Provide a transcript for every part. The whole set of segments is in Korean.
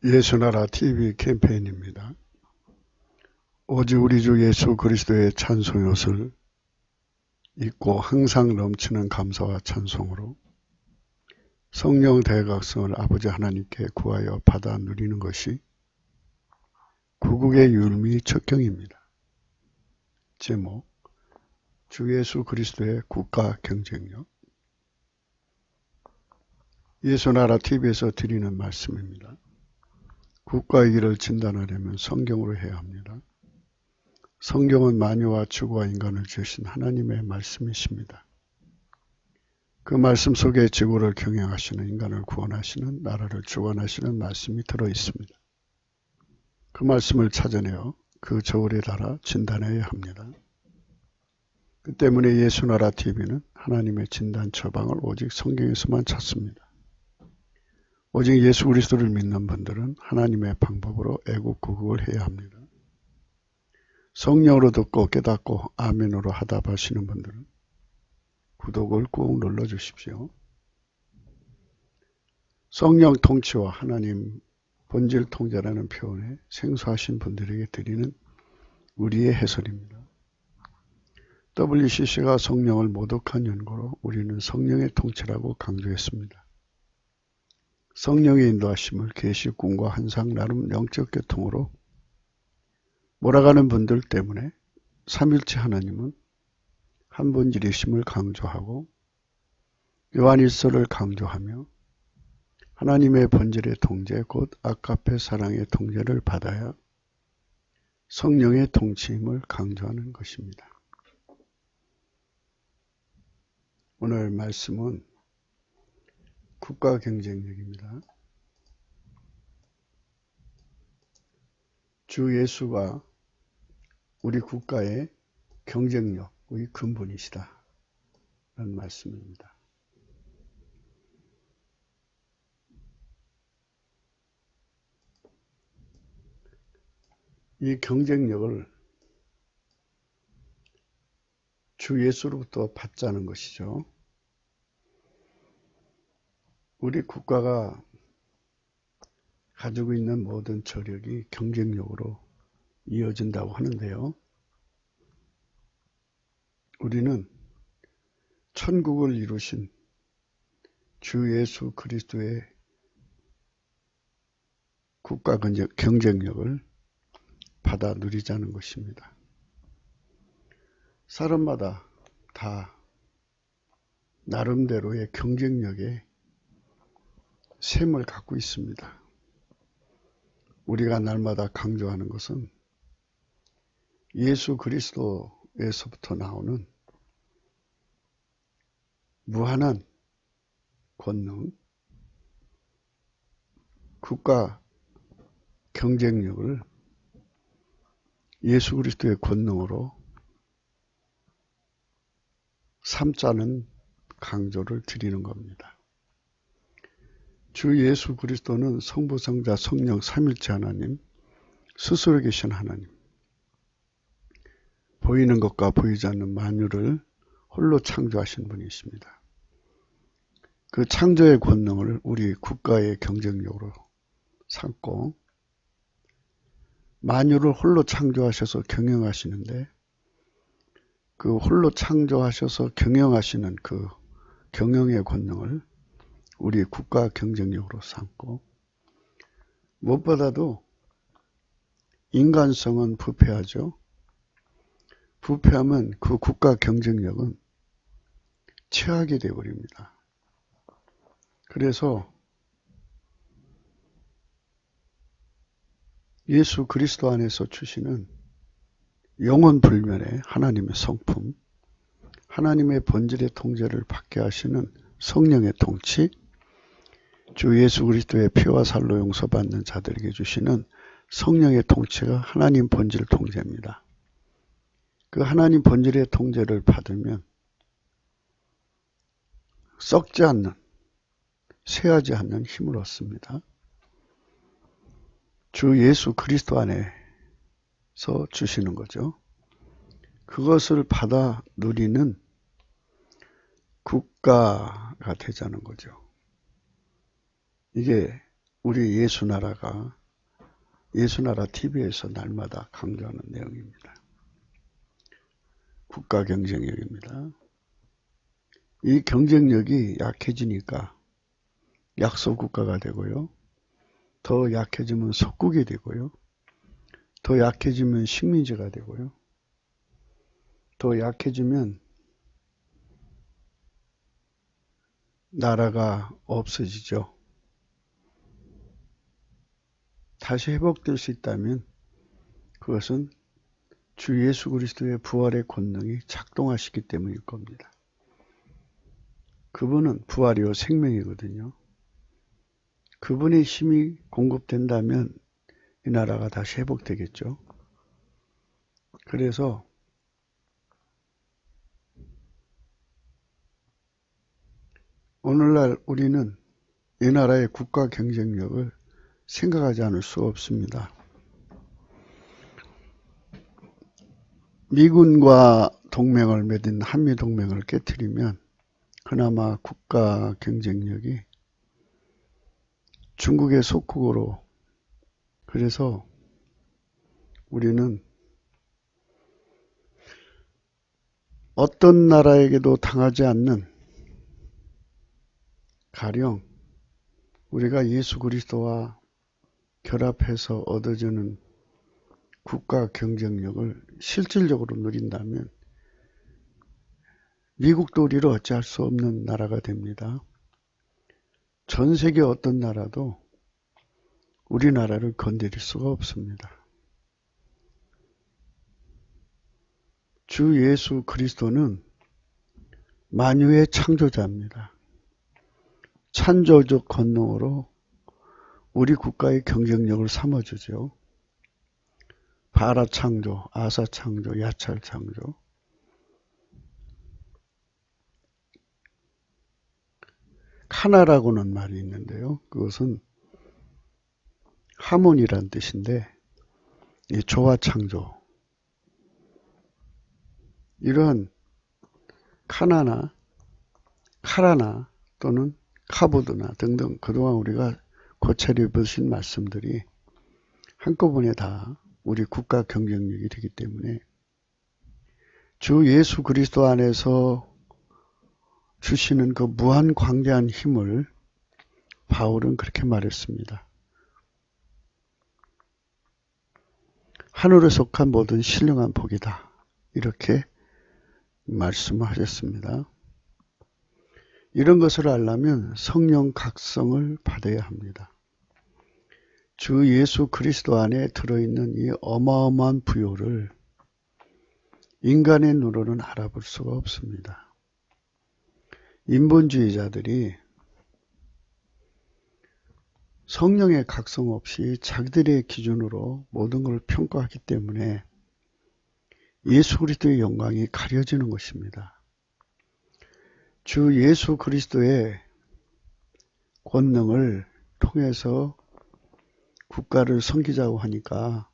예수나라 TV 캠페인입니다. 오직 우리 주 예수 그리스도의 찬송옷을 입고 항상 넘치는 감사와 찬송으로 성령 대각성을 아버지 하나님께 구하여 받아 누리는 것이 구국의 율미 척경입니다. 제목, 주 예수 그리스도의 국가 경쟁력. 예수나라 TV에서 드리는 말씀입니다. 국가의 길을 진단하려면 성경으로 해야 합니다. 성경은 만유와 지구와 인간을 지으신 하나님의 말씀이십니다. 그 말씀 속에 지구를 경영하시는, 인간을 구원하시는, 나라를 주관하시는 말씀이 들어있습니다. 그 말씀을 찾아내어 그 저울에 달아 진단해야 합니다. 그 때문에 예수나라 TV는 하나님의 진단 처방을 오직 성경에서만 찾습니다. 오직 예수 그리스도를 믿는 분들은 하나님의 방법으로 애국구국을 해야 합니다. 성령으로 듣고 깨닫고 아멘으로 하답하시는 분들은 구독을 꾹 눌러주십시오. 성령 통치와 하나님 본질 통제라는 표현에 생소하신 분들에게 드리는 우리의 해설입니다. WCC가 성령을 모독한 연고로 우리는 성령의 통치라고 강조했습니다. 성령의 인도하심을 계시, 꿈과 환상, 나름 영적 교통으로 몰아가는 분들 때문에 삼일체 하나님은 한 본질이심을 강조하고 요한일서를 강조하며 하나님의 본질의 통제, 곧 아가페 사랑의 통제를 받아야 성령의 통치임을 강조하는 것입니다. 오늘 말씀은 국가 경쟁력입니다. 주 예수가 우리 국가의 경쟁력의 근본이시다 라는 말씀입니다. 이 경쟁력을 주 예수로부터 받자는 것이죠. 우리 국가가 가지고 있는 모든 저력이 경쟁력으로 이어진다고 하는데요. 우리는 천국을 이루신 주 예수 그리스도의 국가 경쟁력을 받아 누리자는 것입니다. 사람마다 다 나름대로의 경쟁력의 셈을 갖고 있습니다. 우리가 날마다 강조하는 것은 예수 그리스도에서부터 나오는 무한한 권능, 국가 경쟁력을 예수 그리스도의 권능으로 삼자는 강조를 드리는 겁니다. 주 예수 그리스도는 성부, 성자, 성령, 삼일체 하나님, 스스로 계신 하나님, 보이는 것과 보이지 않는 만유를 홀로 창조하신 분이십니다. 그 창조의 권능을 우리 국가의 경쟁력으로 삼고 만유를 홀로 창조하셔서 경영하시는데 그 홀로 창조하셔서 경영하시는 그 경영의 권능을 우리 국가 경쟁력으로 삼고 무엇보다도 인간성은 부패하죠. 부패하면 그 국가 경쟁력은 취하게 되어버립니다. 그래서 예수 그리스도 안에서 주시는 영원불멸의 하나님의 성품, 하나님의 본질의 통제를 받게 하시는 성령의 통치, 주 예수 그리스도의 피와 살로 용서받는 자들에게 주시는 성령의 통치가 하나님 본질 통제입니다. 그 하나님 본질의 통제를 받으면 썩지 않는, 쇠하지 않는 힘을 얻습니다. 주 예수 그리스도 안에서 주시는 거죠. 그것을 받아 누리는 국가가 되자는 거죠. 이게 우리 예수나라가 예수나라 TV에서 날마다 강조하는 내용입니다. 국가 경쟁력입니다. 이 경쟁력이 약해지니까 약소국가가 되고요. 더 약해지면 속국이 되고요. 더 약해지면 식민지가 되고요. 더 약해지면 나라가 없어지죠. 다시 회복될 수 있다면 그것은 주 예수 그리스도의 부활의 권능이 작동하시기 때문일 겁니다. 그분은 부활이요 생명이거든요. 그분의 힘이 공급된다면 이 나라가 다시 회복되겠죠. 그래서 오늘날 우리는 이 나라의 국가 경쟁력을 생각하지 않을 수 없습니다. 미군과 동맹을 맺은 한미동맹을 깨뜨리면 그나마 국가 경쟁력이 중국의 속국으로, 그래서 우리는 어떤 나라에게도 당하지 않는, 가령 우리가 예수 그리스도와 결합해서 얻어지는 국가 경쟁력을 실질적으로 누린다면 미국도 우리를 어찌할 수 없는 나라가 됩니다. 전 세계 어떤 나라도 우리나라를 건드릴 수가 없습니다. 주 예수 그리스도는 만유의 창조자입니다. 창조적 권능으로 우리 국가의 경쟁력을 삼아주죠. 바라 창조, 아사 창조, 야찰 창조. 카나라고는 말이 있는데요. 그것은 하모니란 뜻인데 이 조화 창조. 이런 카나나 카라나 또는 카보드나 등등 그동안 우리가 고찰해 보신 말씀들이 한꺼번에 다 우리 국가 경쟁력이 되기 때문에 주 예수 그리스도 안에서 주시는 그 무한 광대한 힘을 바울은 그렇게 말했습니다. 하늘에 속한 모든 신령한 복이다. 이렇게 말씀하셨습니다. 이런 것을 알려면 성령 각성을 받아야 합니다. 주 예수 그리스도 안에 들어있는 이 어마어마한 부요를 인간의 눈으로는 알아볼 수가 없습니다. 인본주의자들이 성령의 각성 없이 자기들의 기준으로 모든 걸 평가하기 때문에 예수 그리스도의 영광이 가려지는 것입니다. 주 예수 그리스도의 권능을 통해서 국가를 섬기자고 하니까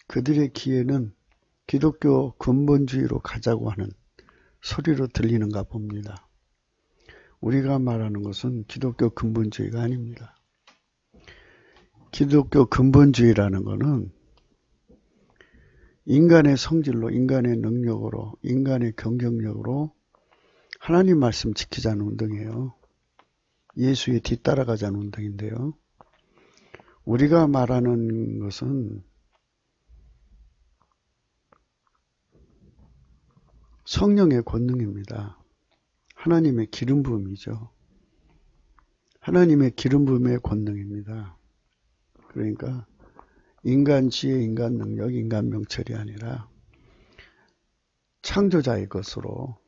그들의 귀에는 기독교 근본주의로 가자고 하는 소리로 들리는가 봅니다. 우리가 말하는 것은 기독교 근본주의가 아닙니다. 기독교 근본주의라는 것은 인간의 성질로, 인간의 능력으로, 인간의 경쟁력으로 하나님 말씀 지키자는 운동이에요. 예수에 뒤따라가자는 운동인데요. 우리가 말하는 것은 성령의 권능입니다. 하나님의 기름 부음이죠. 하나님의 기름 부음의 권능입니다. 그러니까 인간 지혜, 인간 능력, 인간 명철이 아니라 창조자의 것으로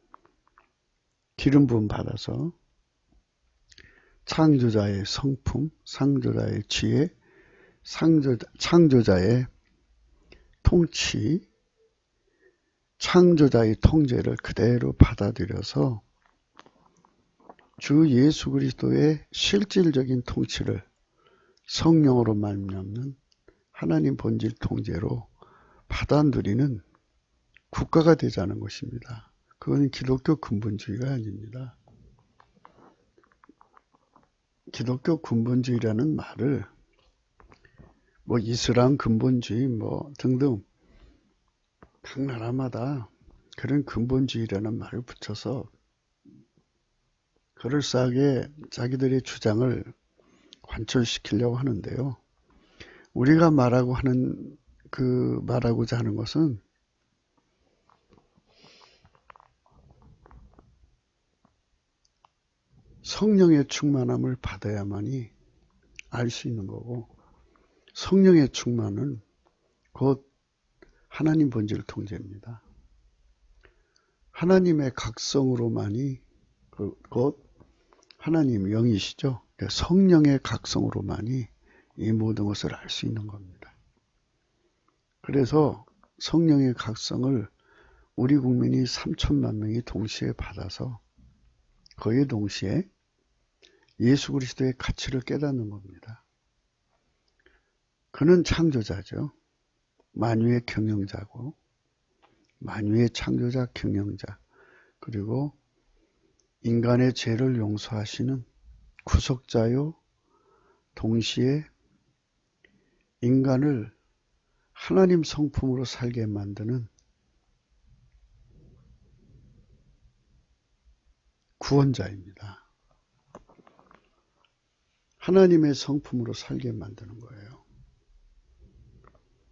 기름 부음 받아서 창조자의 성품, 창조자의 지혜, 창조자의 통치, 창조자의 통제를 그대로 받아들여서 주 예수 그리스도의 실질적인 통치를 성령으로 말미암는 하나님 본질 통제로 받아 누리는 국가가 되자는 것입니다. 그건 기독교 근본주의가 아닙니다. 기독교 근본주의라는 말을 뭐 이슬람 근본주의 뭐 등등 각 나라마다 그런 근본주의라는 말을 붙여서 그럴싸하게 자기들의 주장을 관철시키려고 하는데요. 우리가 말하고자 하는 것은 성령의 충만함을 받아야만이 알 수 있는 거고, 성령의 충만은 곧 하나님 본질 통제입니다. 하나님의 각성으로만이 곧 하나님 영이시죠. 성령의 각성으로만이 이 모든 것을 알 수 있는 겁니다. 그래서 성령의 각성을 우리 국민이 3천만 명이 동시에 받아서 거의 동시에 예수 그리스도의 가치를 깨닫는 겁니다. 그는 창조자죠. 만유의 경영자고, 만유의 창조자, 경영자, 그리고 인간의 죄를 용서하시는 구속자요, 동시에 인간을 하나님 성품으로 살게 만드는 구원자입니다. 하나님의 성품으로 살게 만드는 거예요.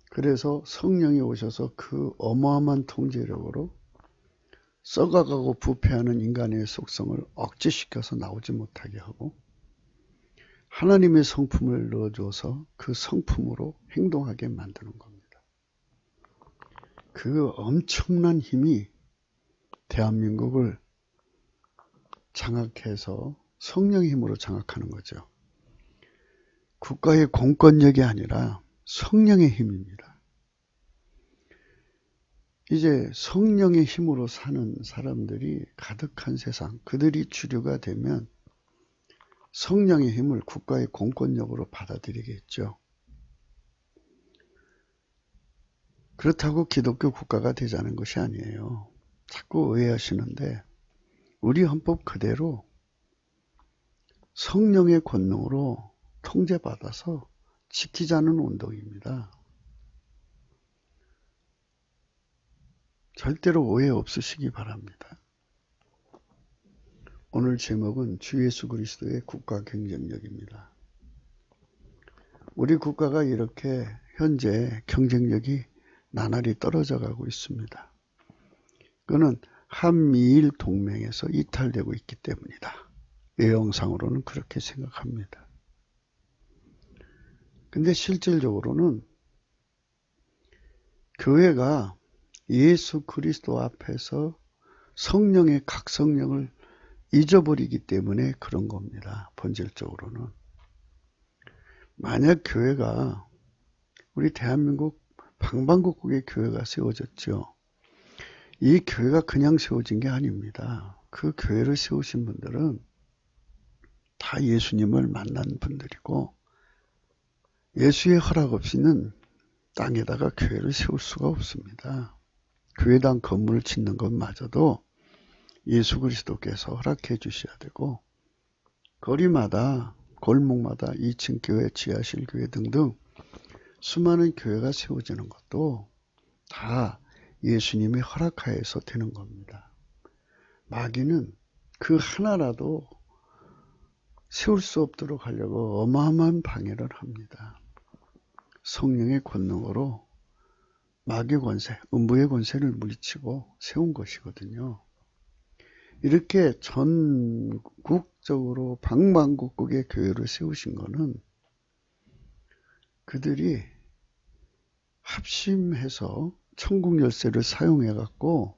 그래서 성령이 오셔서 그 어마어마한 통제력으로 썩어가고 부패하는 인간의 속성을 억제시켜서 나오지 못하게 하고 하나님의 성품을 넣어줘서 그 성품으로 행동하게 만드는 겁니다. 그 엄청난 힘이 대한민국을 장악해서 성령의 힘으로 장악하는 거죠. 국가의 공권력이 아니라 성령의 힘입니다. 이제 성령의 힘으로 사는 사람들이 가득한 세상, 그들이 주류가 되면 성령의 힘을 국가의 공권력으로 받아들이겠죠. 그렇다고 기독교 국가가 되자는 것이 아니에요. 자꾸 오해하시는데 우리 헌법 그대로 성령의 권능으로 통제받아서 지키자는 운동입니다. 절대로 오해 없으시기 바랍니다. 오늘 제목은 주 예수 그리스도의 국가 경쟁력입니다. 우리 국가가 이렇게 현재 경쟁력이 나날이 떨어져 가고 있습니다. 그거는 한미일 동맹에서 이탈되고 있기 때문이다. 외형상으로는 그렇게 생각합니다. 근데 실질적으로는 교회가 예수 그리스도 앞에서 성령의 각성령을 잊어버리기 때문에 그런 겁니다. 본질적으로는. 만약 교회가 우리 대한민국 방방곡곡에 교회가 세워졌죠. 이 교회가 그냥 세워진 게 아닙니다. 그 교회를 세우신 분들은 다 예수님을 만난 분들이고 예수의 허락 없이는 땅에다가 교회를 세울 수가 없습니다. 교회당 건물을 짓는 것마저도 예수 그리스도께서 허락해 주셔야 되고 거리마다 골목마다 2층 교회, 지하실 교회 등등 수많은 교회가 세워지는 것도 다 예수님의 허락하에서 되는 겁니다. 마귀는 그 하나라도 세울 수 없도록 하려고 어마어마한 방해를 합니다. 성령의 권능으로 마귀 권세, 음부의 권세를 물리치고 세운 것이거든요. 이렇게 전국적으로 방방곡곡의 교회를 세우신 거는 그들이 합심해서 천국 열쇠를 사용해 갖고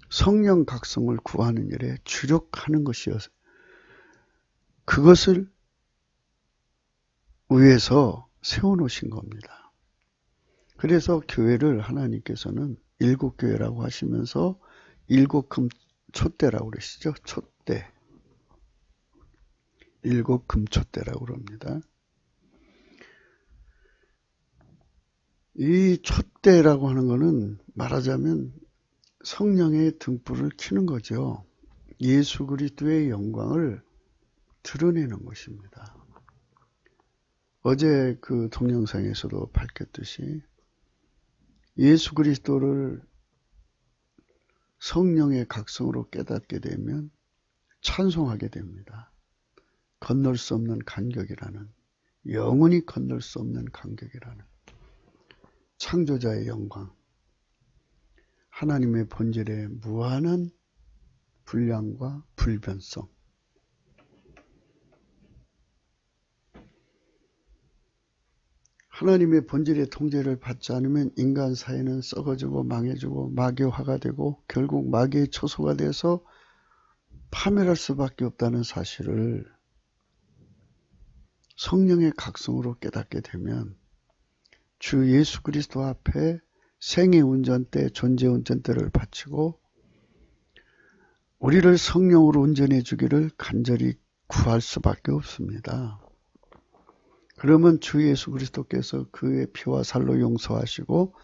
성령 각성을 구하는 일에 주력하는 것이어서 그것을 위해서 세워놓으신 겁니다. 그래서 교회를 하나님께서는 7교회라고 하시면서 7금 촛대라고 그러시죠. 촛대. 7금촛대라고 그럽니다. 이 촛대라고 하는 것은 말하자면 성령의 등불을 켜는 거죠. 예수 그리스도의 영광을 드러내는 것입니다. 어제 그 동영상에서도 밝혔듯이 예수 그리스도를 성령의 각성으로 깨닫게 되면 찬송하게 됩니다. 건널 수 없는 간격이라는, 영원히 건널 수 없는 간격이라는 창조자의 영광, 하나님의 본질의 무한한 분량과 불변성, 하나님의 본질의 통제를 받지 않으면 인간 사회는 썩어지고 망해지고 마귀화가 되고 결국 마귀의 처소가 돼서 파멸할 수밖에 없다는 사실을 성령의 각성으로 깨닫게 되면 주 예수 그리스도 앞에 생애 운전대, 존재 운전대를 바치고 우리를 성령으로 운전해 주기를 간절히 구할 수밖에 없습니다. 그러면 주 예수 그리스도께서 그의 피와 살로 용서하시고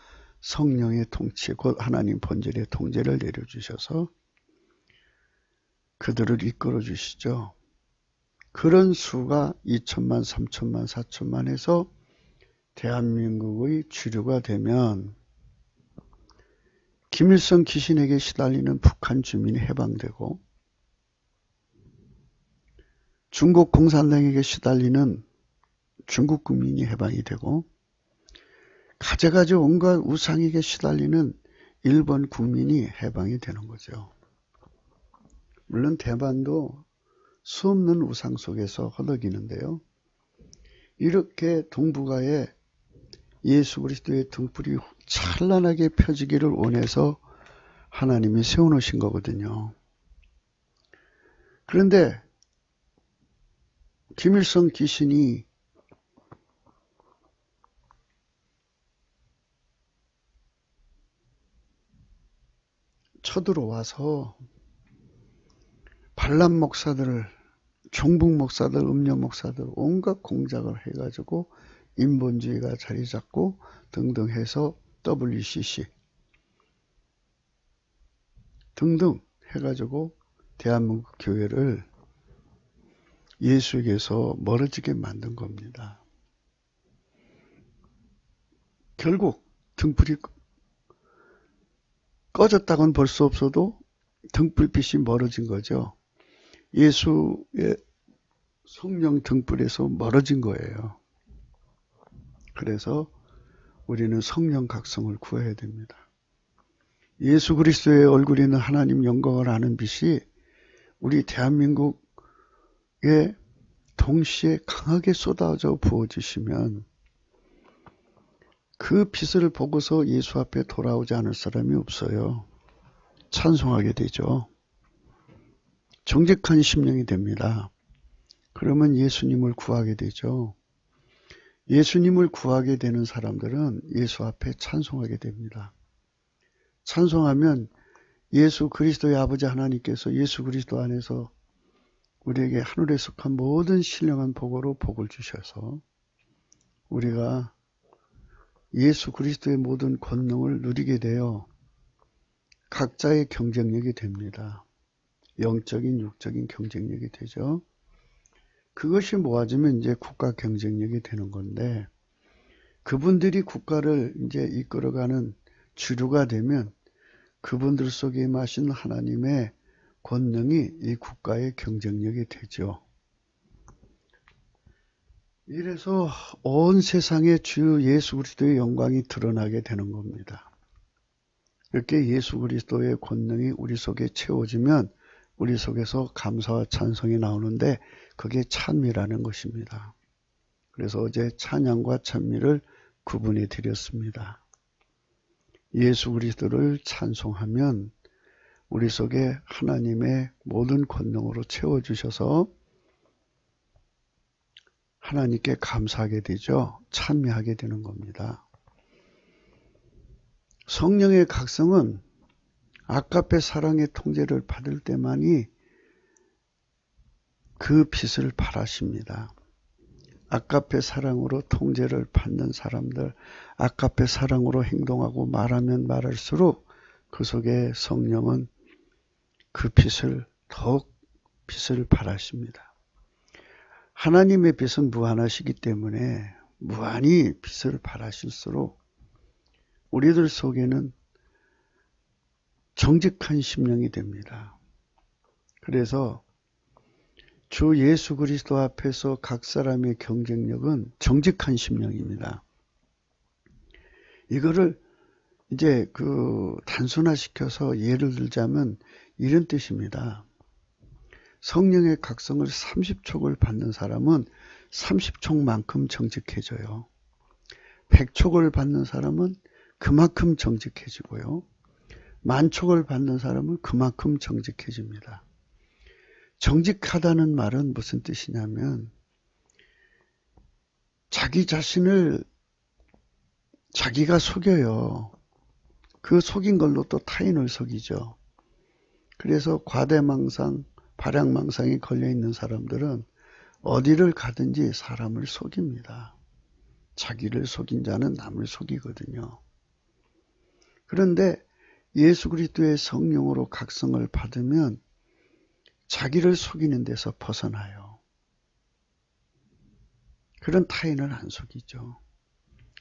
성령의 통치, 곧 하나님 본질의 통제를 내려주셔서 그들을 이끌어 주시죠. 그런 수가 2천만, 3천만, 4천만 해서 대한민국의 주류가 되면 김일성 귀신에게 시달리는 북한 주민이 해방되고 중국 공산당에게 시달리는 중국 국민이 해방이 되고 가지가지 온갖 우상에게 시달리는 일본 국민이 해방이 되는 거죠. 물론 대만도 수없는 우상 속에서 허덕이는데요. 이렇게 동북아에 예수 그리스도의 등불이 찬란하게 펴지기를 원해서 하나님이 세워놓으신 거거든요. 그런데 김일성 귀신이 쳐들어와서 반란 목사들을, 종북 목사들, 음료 목사들 온갖 공작을 해가지고 인본주의가 자리 잡고 등등 해서 WCC 등등 해가지고 대한민국 교회를 예수에게서 멀어지게 만든 겁니다. 결국 등불이 꺼졌다고는 볼 수 없어도 등불빛이 멀어진 거죠. 예수의 성령 등불에서 멀어진 거예요. 그래서 우리는 성령 각성을 구해야 됩니다. 예수 그리스도의 얼굴에 있는 하나님 영광을 아는 빛이 우리 대한민국에 동시에 강하게 쏟아져 부어지시면 그 빛을 보고서 예수 앞에 돌아오지 않을 사람이 없어요. 찬송하게 되죠. 정직한 심령이 됩니다. 그러면 예수님을 구하게 되죠. 예수님을 구하게 되는 사람들은 예수 앞에 찬송하게 됩니다. 찬송하면 예수 그리스도의 아버지 하나님께서 예수 그리스도 안에서 우리에게 하늘에 속한 모든 신령한 복으로 복을 주셔서 우리가 예수 그리스도의 모든 권능을 누리게 되어 각자의 경쟁력이 됩니다. 영적인, 육적인 경쟁력이 되죠. 그것이 모아지면 이제 국가 경쟁력이 되는 건데 그분들이 국가를 이제 이끌어가는 주류가 되면 그분들 속에 임하신 하나님의 권능이 이 국가의 경쟁력이 되죠. 이래서 온 세상에 주 예수 그리스도의 영광이 드러나게 되는 겁니다. 이렇게 예수 그리스도의 권능이 우리 속에 채워지면 우리 속에서 감사와 찬송이 나오는데 그게 찬미라는 것입니다. 그래서 어제 찬양과 찬미를 구분해 드렸습니다. 예수 그리스도를 찬송하면 우리 속에 하나님의 모든 권능으로 채워주셔서 하나님께 감사하게 되죠. 찬미하게 되는 겁니다. 성령의 각성은 아까페 사랑의 통제를 받을 때만이 그 빛을 발하십니다. 아까페 사랑으로 통제를 받는 사람들, 아까페 사랑으로 행동하고 말하면 말할수록 그 속에 성령은 그 더욱 빛을 발하십니다. 하나님의 빛은 무한하시기 때문에 무한히 빛을 발하실수록 우리들 속에는 정직한 심령이 됩니다. 그래서 주 예수 그리스도 앞에서 각 사람의 경쟁력은 정직한 심령입니다. 이거를 이제 단순화시켜서 예를 들자면 이런 뜻입니다. 성령의 각성을 30촉을 받는 사람은 30촉만큼 정직해져요. 100촉을 받는 사람은 그만큼 정직해지고요. 10,000촉을 받는 사람은 그만큼 정직해집니다. 정직하다는 말은 무슨 뜻이냐면 자기 자신을 자기가 속여요. 그 속인 걸로 또 타인을 속이죠. 그래서 과대망상, 발양망상이 걸려있는 사람들은 어디를 가든지 사람을 속입니다. 자기를 속인 자는 남을 속이거든요. 그런데 예수 그리스도의 성령으로 각성을 받으면 자기를 속이는 데서 벗어나요. 그런 타인을 안 속이죠.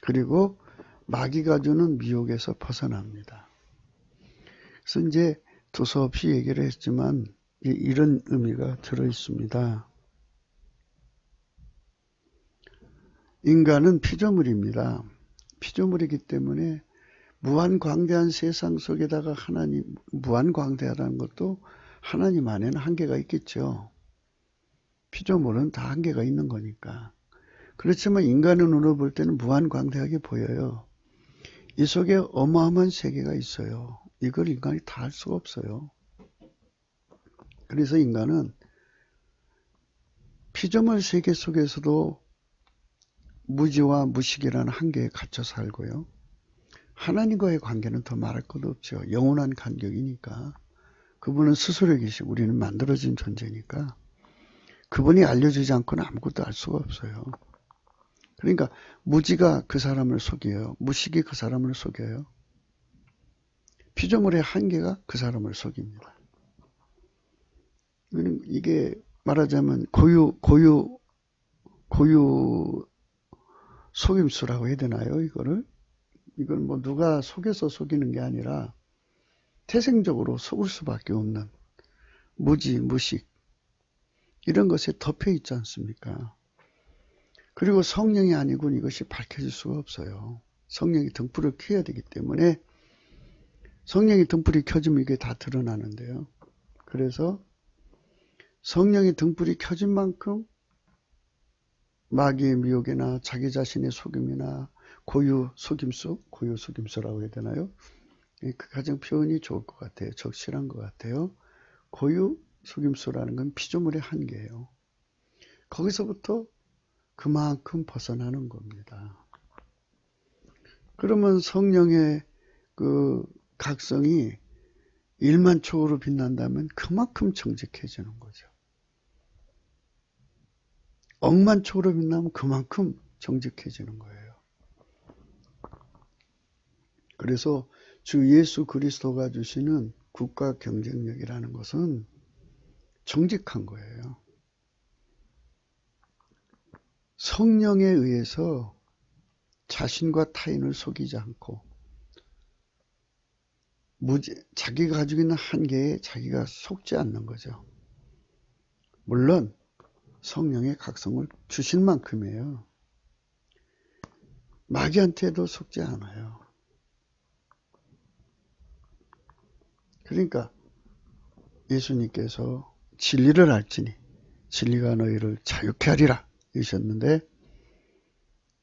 그리고 마귀가 주는 미혹에서 벗어납니다. 그래서 이제 두서없이 얘기를 했지만 이런 의미가 들어 있습니다. 인간은 피조물입니다. 피조물이기 때문에 무한광대한 세상 속에다가 무한광대하다는 것도 하나님 안에는 한계가 있겠죠. 피조물은 다 한계가 있는 거니까. 그렇지만 인간의 눈으로 볼 때는 무한광대하게 보여요. 이 속에 어마어마한 세계가 있어요. 이걸 인간이 다 알 수가 없어요. 그래서 인간은 피조물 세계 속에서도 무지와 무식이라는 한계에 갇혀 살고요. 하나님과의 관계는 더 말할 것도 없죠. 영원한 간격이니까. 그분은 스스로 계시고 우리는 만들어진 존재니까 그분이 알려주지 않고는 아무것도 알 수가 없어요. 그러니까 무지가 그 사람을 속여요. 무식이 그 사람을 속여요. 피조물의 한계가 그 사람을 속입니다. 이게 말하자면 고유 속임수라고 해야 되나요? 이걸 뭐 누가 속여서 속이는 게 아니라 태생적으로 속을 수밖에 없는 무지, 무식 이런 것에 덮여 있지 않습니까? 그리고 성령이 아니고는 이것이 밝혀질 수가 없어요. 성령이 등불을 켜야 되기 때문에 성령이 등불이 켜지면 이게 다 드러나는데요. 그래서 성령의 등불이 켜진 만큼 마귀의 미혹이나 자기 자신의 속임이나 고유 속임수라고 해야 되나요? 그 가정 표현이 좋을 것 같아요. 적실한 것 같아요. 고유 속임수라는 건 피조물의 한계예요. 거기서부터 그만큼 벗어나는 겁니다. 그러면 성령의 그 각성이 1만 촉으로 빛난다면 그만큼 정직해지는 거죠. 억만 촉으로 빛나면 그만큼 정직해지는 거예요. 그래서 주 예수 그리스도가 주시는 국가 경쟁력이라는 것은 정직한 거예요. 성령에 의해서 자신과 타인을 속이지 않고 자기가 가지고 있는 한계에 자기가 속지 않는 거죠. 물론 성령의 각성을 주신 만큼이에요. 마귀한테도 속지 않아요. 그러니까 예수님께서 진리를 알지니 진리가 너희를 자유케 하리라 이러셨는데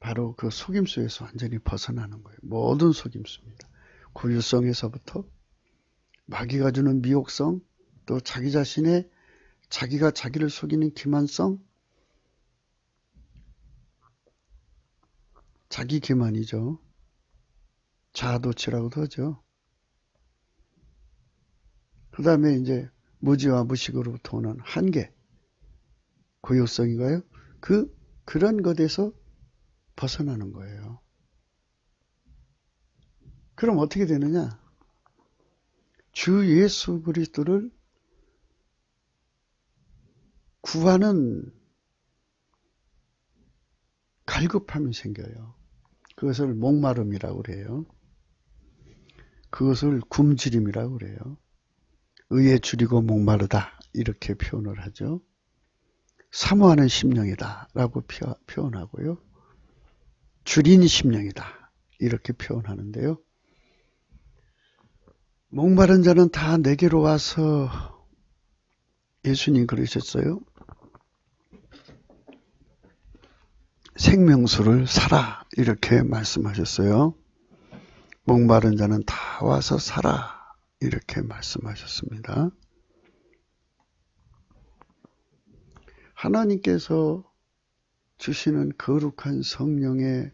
바로 그 속임수에서 완전히 벗어나는 거예요. 모든 속임수입니다. 고유성에서부터 마귀가 주는 미혹성, 또 자기 자신의 자기가 자기를 속이는 기만성, 자기 기만이죠. 자아도취라고도 하죠. 그 다음에 이제 무지와 무식으로부터 오는 한계, 고유성인가요? 그런 것에서 벗어나는 거예요. 그럼 어떻게 되느냐? 주 예수 그리스도를 구하는 갈급함이 생겨요. 그것을 목마름이라고 그래요. 그것을 굶주림이라고 그래요. 의에 줄이고 목마르다 이렇게 표현을 하죠. 사모하는 심령이다 라고 표현하고요. 줄인 심령이다 이렇게 표현하는데요. 목마른 자는 다 내게로 와서, 예수님 그러셨어요. 생명수를 사라 이렇게 말씀하셨어요. 목마른 자는 다 와서 사라 이렇게 말씀하셨습니다. 하나님께서 주시는 거룩한 성령의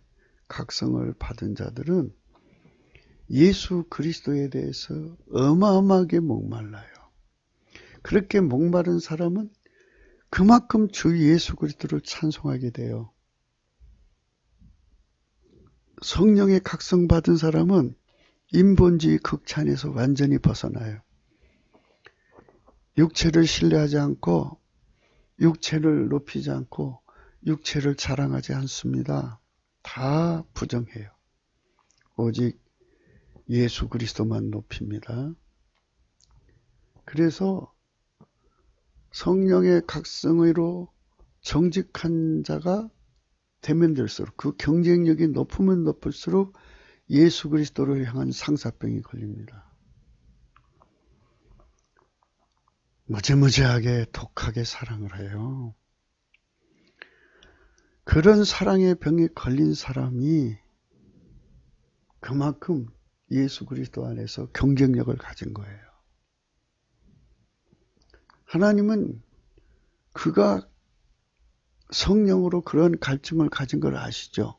각성을 받은 자들은 예수 그리스도에 대해서 어마어마하게 목말라요. 그렇게 목마른 사람은 그만큼 주 예수 그리스도를 찬송하게 돼요. 성령의 각성 받은 사람은 인본주의 극찬에서 완전히 벗어나요. 육체를 신뢰하지 않고 육체를 높이지 않고 육체를 자랑하지 않습니다. 다 부정해요. 오직 예수 그리스도만 높입니다. 그래서 성령의 각성으로 정직한 자가 되면 될수록 그 경쟁력이 높으면 높을수록 예수 그리스도를 향한 상사병이 걸립니다. 무지무지하게 독하게 사랑을 해요. 그런 사랑의 병에 걸린 사람이 그만큼 예수 그리스도 안에서 경쟁력을 가진 거예요. 하나님은 그가 성령으로 그런 갈증을 가진 걸 아시죠?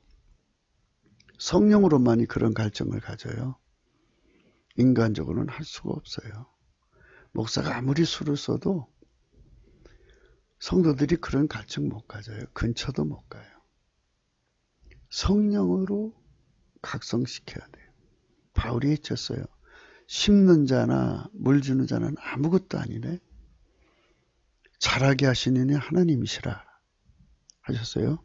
성령으로만이 그런 갈증을 가져요. 인간적으로는 할 수가 없어요. 목사가 아무리 수를 써도 성도들이 그런 갈증 못 가져요. 근처도 못 가요. 성령으로 각성시켜야 돼요. 바울이 외쳤어요. 심는 자나 물 주는 자는 아무것도 아니네. 자라게 하시는 이는 하나님이시라 하셨어요.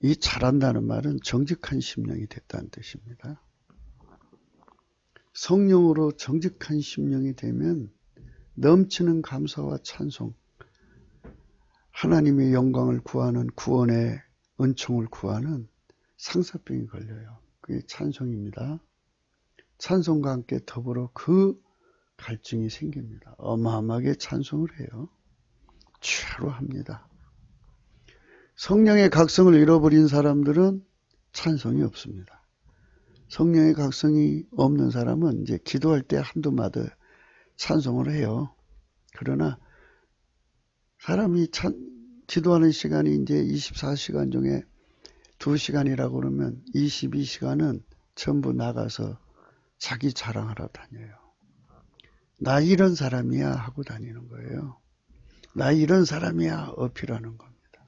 이 자란다는 말은 정직한 심령이 됐다는 뜻입니다. 성령으로 정직한 심령이 되면 넘치는 감사와 찬송, 하나님의 영광을 구하는 구원의 은총을 구하는 상사병이 걸려요. 그게 찬송입니다. 찬송과 함께 더불어 그 갈증이 생깁니다. 어마어마하게 찬송을 해요. 최로 합니다. 성령의 각성을 잃어버린 사람들은 찬송이 없습니다. 성령의 각성이 없는 사람은 이제 기도할 때 한두 마디 찬송을 해요. 그러나 사람이 기도하는 시간이 이제 24시간 중에 2시간이라고 그러면 22시간은 전부 나가서 자기 자랑하러 다녀요. 나 이런 사람이야 하고 다니는 거예요. 나 이런 사람이야 어필하는 겁니다.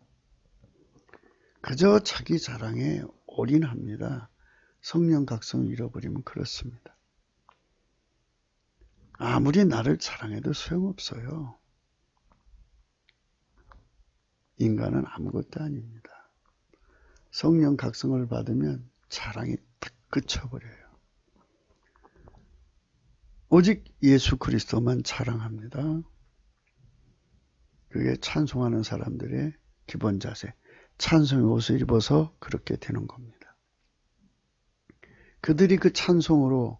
그저 자기 자랑에 올인합니다. 성령 각성을 잃어버리면 그렇습니다. 아무리 나를 자랑해도 소용없어요. 인간은 아무것도 아닙니다. 성령 각성을 받으면 자랑이 딱 그쳐버려요. 오직 예수 그리스도만 자랑합니다. 그게 찬송하는 사람들의 기본 자세. 찬송의 옷을 입어서 그렇게 되는 겁니다. 그들이 그 찬송으로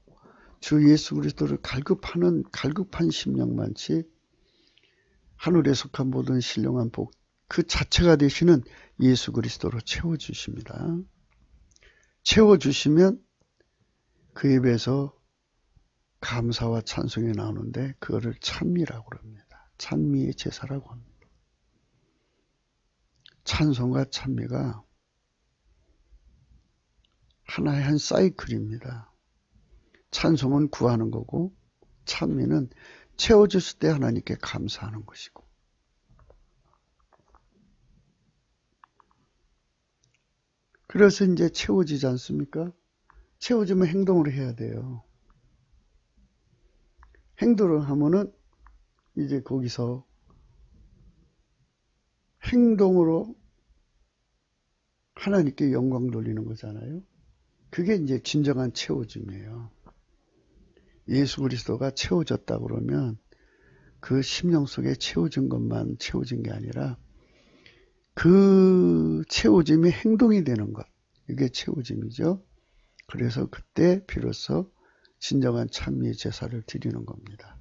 주 예수 그리스도를 갈급한 심령만치 하늘에 속한 모든 신령한 복 그 자체가 되시는 예수 그리스도로 채워주십니다. 채워주시면 그 입에서 감사와 찬송이 나오는데 그거를 찬미라고 합니다. 찬미의 제사라고 합니다. 찬송과 찬미가 하나의 한 사이클입니다. 찬송은 구하는 거고 찬미는 채워줬을 때 하나님께 감사하는 것이고 그래서 이제 채워지지 않습니까? 채워지면 행동을 해야 돼요. 행동을 하면은 이제 거기서 행동으로 하나님께 영광 돌리는 거잖아요. 그게 이제 진정한 채워짐이에요. 예수 그리스도가 채워졌다 그러면 그 심령 속에 채워진 것만 채워진 게 아니라 그 채워짐이 행동이 되는 것. 이게 채워짐이죠. 그래서 그때 비로소 진정한 찬미의 제사를 드리는 겁니다.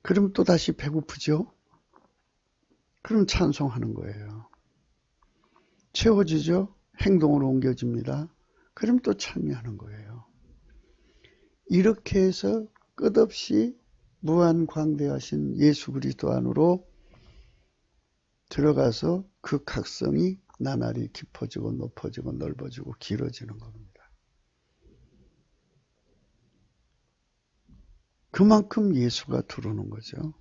그럼 또 다시 배고프죠? 그럼 찬송하는 거예요. 채워지죠? 행동으로 옮겨집니다. 그럼 또 찬미하는 거예요. 이렇게 해서 끝없이 무한광대하신 예수 그리스도 안으로 들어가서 그 각성이 나날이 깊어지고 높아지고 넓어지고 길어지는 겁니다. 그만큼 예수가 들어오는 거죠.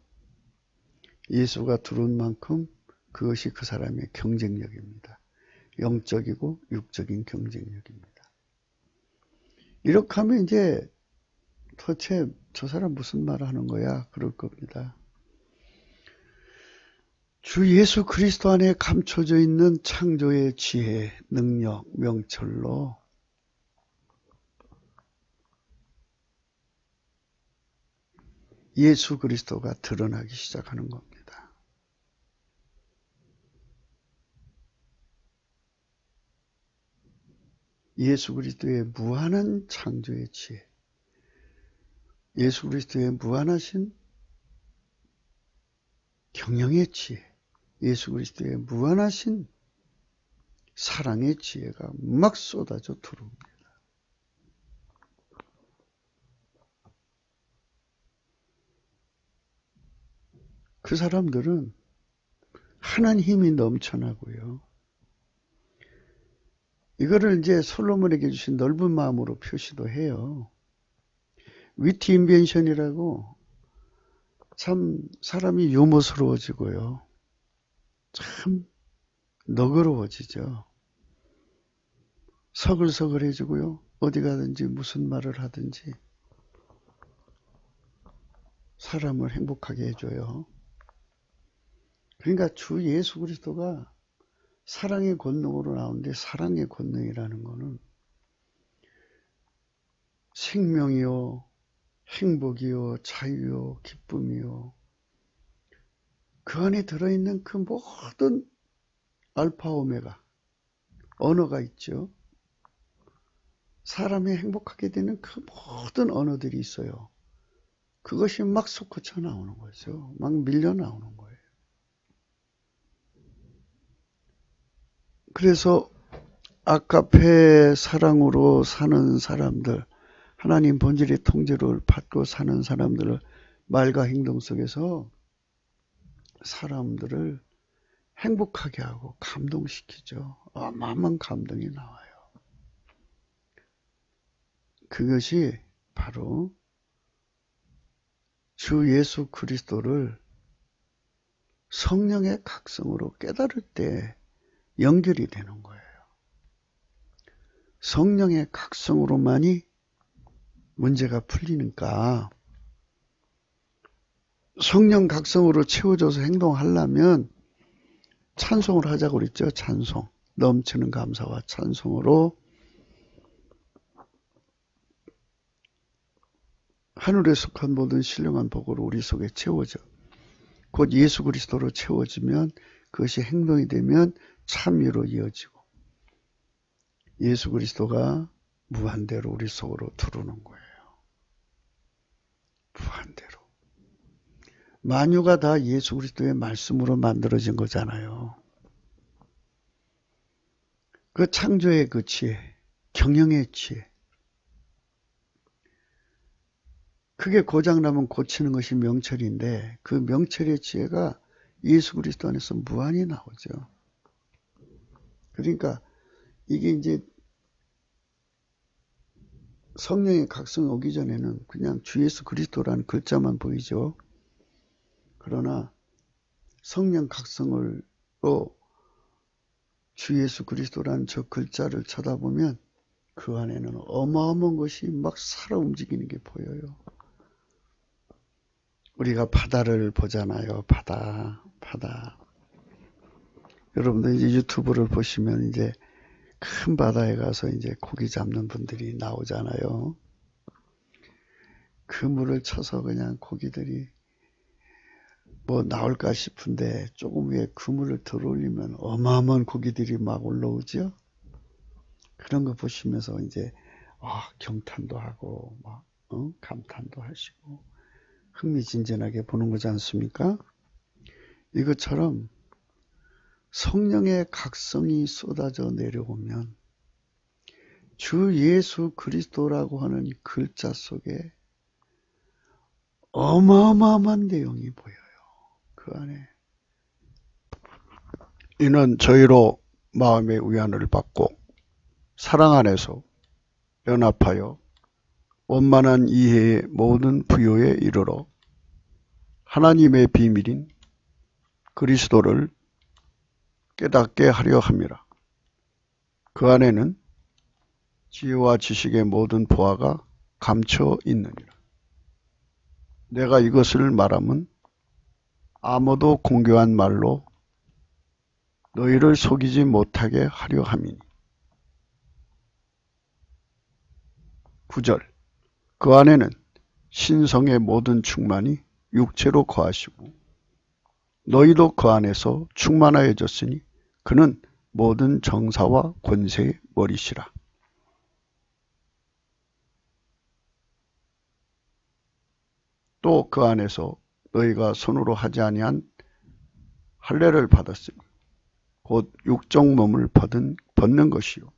예수가 들어온 만큼 그것이 그 사람의 경쟁력입니다. 영적이고 육적인 경쟁력입니다. 이렇게 하면 이제 도대체 저 사람 무슨 말을 하는 거야? 그럴 겁니다. 주 예수 그리스도 안에 감춰져 있는 창조의 지혜, 능력, 명철로 예수 그리스도가 드러나기 시작하는 겁니다. 예수 그리스도의 무한한 창조의 지혜, 예수 그리스도의 무한하신 경영의 지혜, 예수 그리스도의 무한하신 사랑의 지혜가 막 쏟아져 들어옵니다. 그 사람들은 하나님 힘이 넘쳐나고요. 이거를 이제 솔로몬에게 주신 넓은 마음으로 표시도 해요. 위트 인벤션이라고 참 사람이 유머스러워지고요. 참 너그러워지죠. 서글서글해지고요. 어디 가든지 무슨 말을 하든지 사람을 행복하게 해줘요. 그러니까 주 예수 그리스도가 사랑의 권능으로 나오는데 사랑의 권능이라는 것은 생명이요, 행복이요, 자유요, 기쁨이요. 그 안에 들어있는 그 모든 알파 오메가 언어가 있죠. 사람이 행복하게 되는 그 모든 언어들이 있어요. 그것이 막 솟구쳐 나오는 거죠. 막 밀려 나오는 거예요. 그래서 아카페 사랑으로 사는 사람들, 하나님 본질의 통제를 받고 사는 사람들을 말과 행동 속에서 사람들을 행복하게 하고 감동시키죠. 어마어마한 감동이 나와요. 그것이 바로 주 예수 그리스도를 성령의 각성으로 깨달을 때 연결이 되는 거예요. 성령의 각성으로만이 문제가 풀리니까 성령 각성으로 채워져서 행동하려면 찬송을 하자고 그랬죠. 찬송. 넘치는 감사와 찬송으로 하늘에 속한 모든 신령한 복으로 우리 속에 채워져. 곧 예수 그리스도로 채워지면 그것이 행동이 되면 참여로 이어지고 예수 그리스도가 무한대로 우리 속으로 들어오는 거예요. 무한대로. 만유가 다 예수 그리스도의 말씀으로 만들어진 거잖아요. 그 창조의 그 지혜, 경영의 지혜. 그게 고장나면 고치는 것이 명철인데 그 명철의 지혜가 예수 그리스도 안에서 무한히 나오죠. 그러니까 이게 이제 성령의 각성이 오기 전에는 그냥 주 예수 그리스도라는 글자만 보이죠. 그러나 성령 각성을 주 예수 그리스도라는 저 글자를 쳐다보면 그 안에는 어마어마한 것이 막 살아 움직이는 게 보여요. 우리가 바다를 보잖아요. 바다. 여러분들 이제 유튜브를 보시면 이제 큰 바다에 가서 이제 고기 잡는 분들이 나오잖아요. 그 물을 쳐서 그냥 고기들이 뭐 나올까 싶은데 조금 위에 그물을 들어올리면 어마어마한 고기들이 막 올라오죠. 그런 거 보시면서 이제 경탄도 하고 막 감탄도 하시고 흥미진진하게 보는 거지 않습니까? 이것처럼 성령의 각성이 쏟아져 내려오면 주 예수 그리스도라고 하는 글자 속에 어마어마한 내용이 보여요. 그 안에. 이는 저희로 마음의 위안을 받고 사랑 안에서 연합하여 원만한 이해의 모든 부요에 이르러 하나님의 비밀인 그리스도를 깨닫게 하려 함이라. 그 안에는 지혜와 지식의 모든 보화가 감춰 있느니라. 내가 이것을 말함은 아무도 공교한 말로 너희를 속이지 못하게 하려 함이니. 9절. 그 안에는 신성의 모든 충만이 육체로 거하시고 너희도 그 안에서 충만하여졌으니 그는 모든 정사와 권세의 머리시라. 또 그 안에서 너희가 손으로 하지 아니한 할례를 받았으니 곧 육적 몸을 벗는 것이요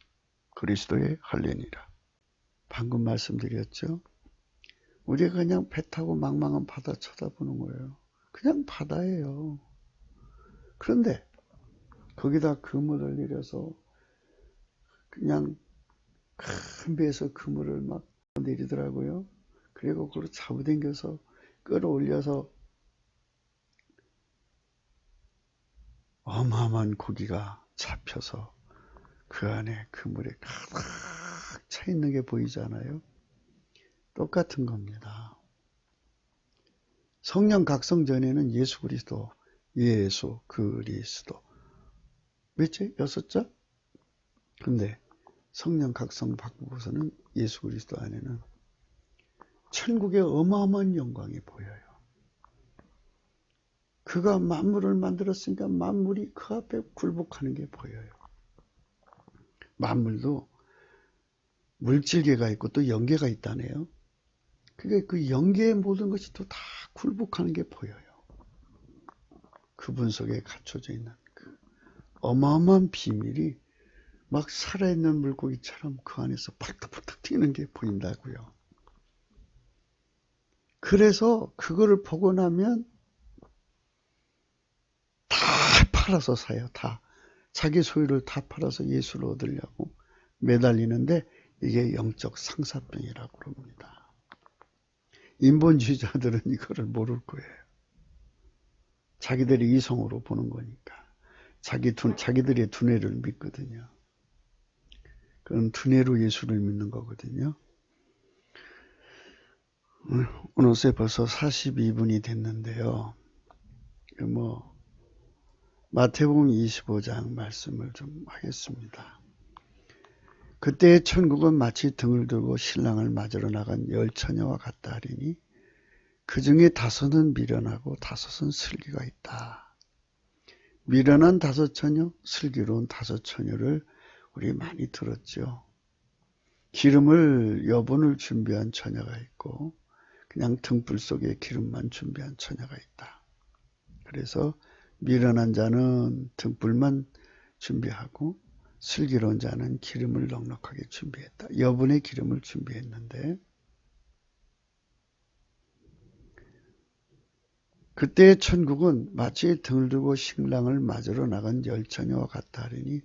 그리스도의 할례니라. 방금 말씀드렸죠. 우리가 그냥 배 타고 망망한 바다 쳐다보는 거예요. 그냥 바다예요. 그런데 거기다 그물을 내려서 그냥 큰 배에서 그물을 막 내리더라고요. 그리고 그걸 잡아당겨서 끌어올려서 어마어마한 고기가 잡혀서 그 안에 그물에 가득 차 있는 게 보이잖아요. 똑같은 겁니다. 성령 각성 전에는 예수 그리스도, 몇째? 6자? 근데 성령 각성 바꾸고서는 예수 그리스도 안에는 천국의 어마어마한 영광이 보여요. 그가 만물을 만들었으니까 만물이 그 앞에 굴복하는 게 보여요. 만물도 물질계가 있고 또 영계가 있다네요. 그게 그 영계의 모든 것이 또 다 굴복하는 게 보여요. 그분 속에 갖춰져 있는 그 어마어마한 비밀이 막 살아있는 물고기처럼 그 안에서 팍팍팍 튀는 게 보인다고요. 그래서 그거를 보고 나면 다 팔아서 사요. 다. 자기 소유를 다 팔아서 예수를 얻으려고 매달리는데 이게 영적 상사병이라고 그럽니다. 인본주의자들은 이거를 모를 거예요. 자기들이 이성으로 보는 거니까. 자기들의 두뇌를 믿거든요. 그건 두뇌로 예수를 믿는 거거든요. 어느새 벌써 42분이 됐는데요. 마태복음 25장 말씀을 좀 하겠습니다. 그때의 천국은 마치 등을 들고 신랑을 맞으러 나간 10처녀와 같다 하리니 그 중에 5은 미련하고 5은 슬기가 있다. 미련한 5처녀, 슬기로운 5처녀를 우리 많이 들었죠. 여분을 준비한 처녀가 있고 그냥 등불 속에 기름만 준비한 처녀가 있다. 그래서 미련한 자는 등불만 준비하고 슬기로운 자는 기름을 넉넉하게 준비했다. 여분의 기름을 준비했는데 그때의 천국은 마치 등을 들고 신랑을 맞으러 나간 10처녀와 같다 하리니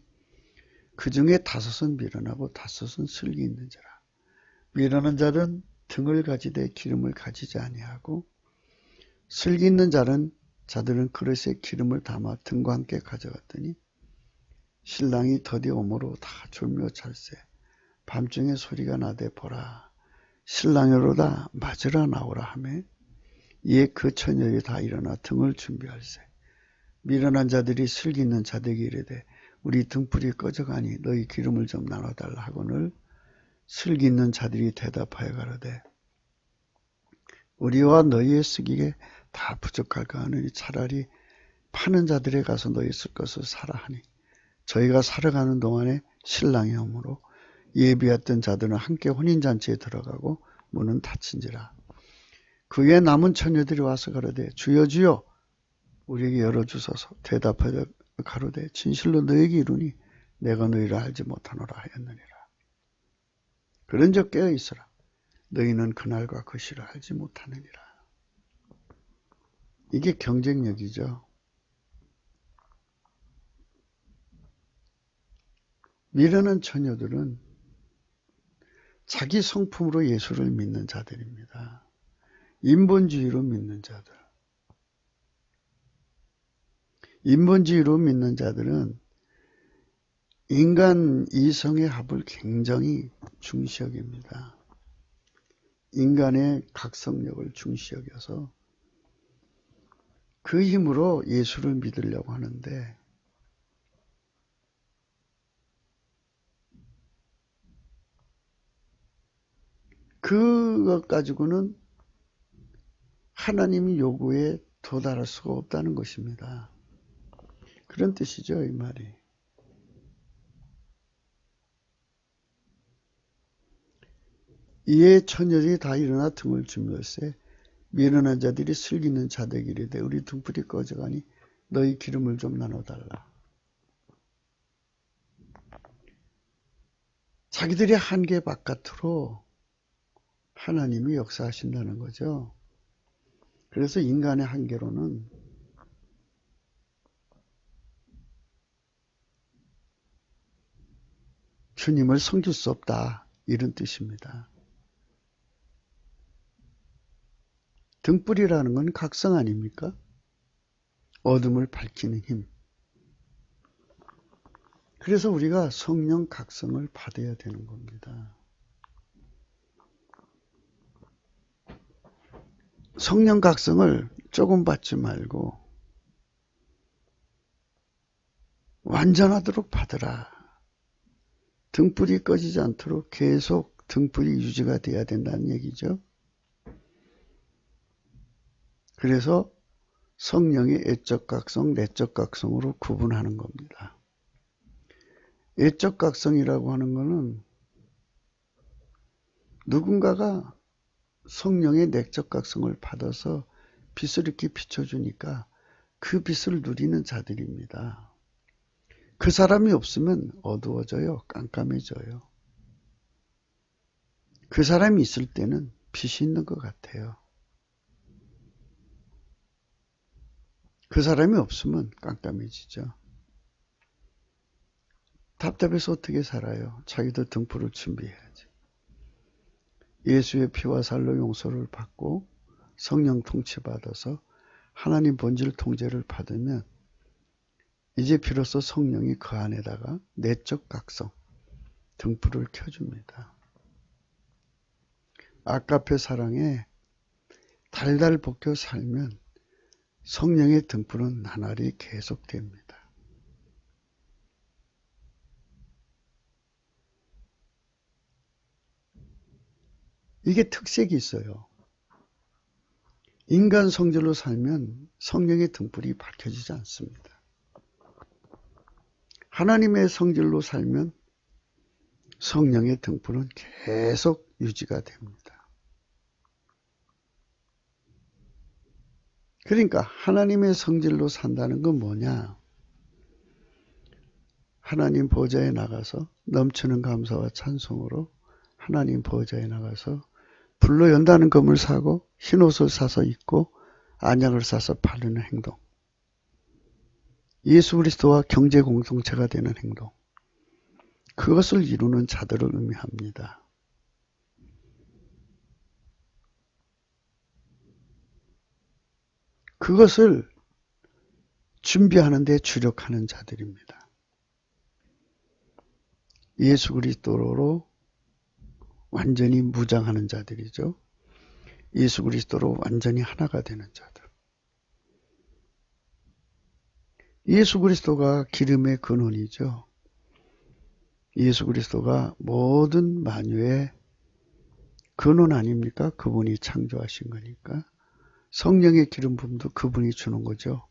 그 중에 5은 미련하고 5은 슬기 있는 자라. 미련한 자는 등을 가지되 기름을 가지지 아니하고 슬기 있는 자들은 그릇에 기름을 담아 등과 함께 가져갔더니 신랑이 더디 오므로 다 졸며 잘세 밤중에 소리가 나되 보라 신랑이로다 맞으러 나오라 하매 이에 그 처녀들이 다 일어나 등을 준비할세. 미련한 자들이 슬기 있는 자들에게 이르되 우리 등불이 꺼져가니 너희 기름을 좀 나눠달라 하거늘 슬기 있는 자들이 대답하여 가로되 우리와 너희의 쓰기에 다 부족할까 하느니 차라리 파는 자들에 가서 너희 쓸 것을 사라 하니 저희가 사러 가는 동안에 신랑이 오므로 예비했던 자들은 함께 혼인잔치에 들어가고 문은 닫힌지라. 그 후에 남은 처녀들이 와서 가로되 주여 주여 우리에게 열어주소서. 대답하여 가로되 진실로 너에게 이르니 내가 너희를 알지 못하노라 하였느니라. 그런즉 깨어있으라. 너희는 그날과 그 시를 알지 못하느니라. 이게 경쟁력이죠. 미련한 처녀들은 자기 성품으로 예수를 믿는 자들입니다. 인본주의로 믿는 자들. 인본주의로 믿는 자들은 인간 이성의 합을 굉장히 중시 여깁니다. 인간의 각성력을 중시 여겨서 그 힘으로 예수를 믿으려고 하는데 그것 가지고는 하나님의 요구에 도달할 수가 없다는 것입니다. 그런 뜻이죠, 이 말이. 이에 처녀들이 다 일어나 등을 준비할세. 미련한 자들이 슬기는 자들에게 이르되 우리 등불이 꺼져가니 너희 기름을 좀 나눠달라. 자기들의 한계 바깥으로 하나님이 역사하신다는 거죠. 그래서 인간의 한계로는 주님을 섬길 수 없다. 이런 뜻입니다. 등불이라는 건 각성 아닙니까? 어둠을 밝히는 힘. 그래서 우리가 성령 각성을 받아야 되는 겁니다. 성령 각성을 조금 받지 말고 완전하도록 받으라. 등불이 꺼지지 않도록 계속 등불이 유지가 돼야 된다는 얘기죠. 그래서 성령의 애적 각성, 내적 각성으로 구분하는 겁니다. 애적 각성이라고 하는 것은 누군가가 성령의 내적 각성을 받아서 빛을 이렇게 비춰주니까 그 빛을 누리는 자들입니다. 그 사람이 없으면 어두워져요. 깜깜해져요. 그 사람이 있을 때는 빛이 있는 것 같아요. 그 사람이 없으면 깜깜해지죠. 답답해서 어떻게 살아요? 자기도 등불을 준비해야지. 예수의 피와 살로 용서를 받고 성령 통치받아서 하나님 본질 통제를 받으면 이제 비로소 성령이 그 안에다가 내적 각성, 등불을 켜줍니다. 아까페 사랑에 달달 볶여 살면 성령의 등불은 나날이 계속됩니다. 이게 특색이 있어요. 인간 성질로 살면 성령의 등불이 밝혀지지 않습니다. 하나님의 성질로 살면 성령의 등불은 계속 유지가 됩니다. 그러니까 하나님의 성질로 산다는 건 뭐냐? 하나님 보좌에 나가서 넘치는 감사와 찬송으로 하나님 보좌에 나가서 불로 연다는 금을 사고 흰옷을 사서 입고 안약을 사서 바르는 행동. 예수 그리스도와 경제 공동체가 되는 행동. 그것을 이루는 자들을 의미합니다. 그것을 준비하는 데 주력하는 자들입니다. 예수 그리스도로 완전히 무장하는 자들이죠. 예수 그리스도로 완전히 하나가 되는 자들. 예수 그리스도가 기름의 근원이죠. 예수 그리스도가 모든 만유의 근원 아닙니까? 그분이 창조하신 거니까. 성령의 기름 부음도 그분이 주는 거죠.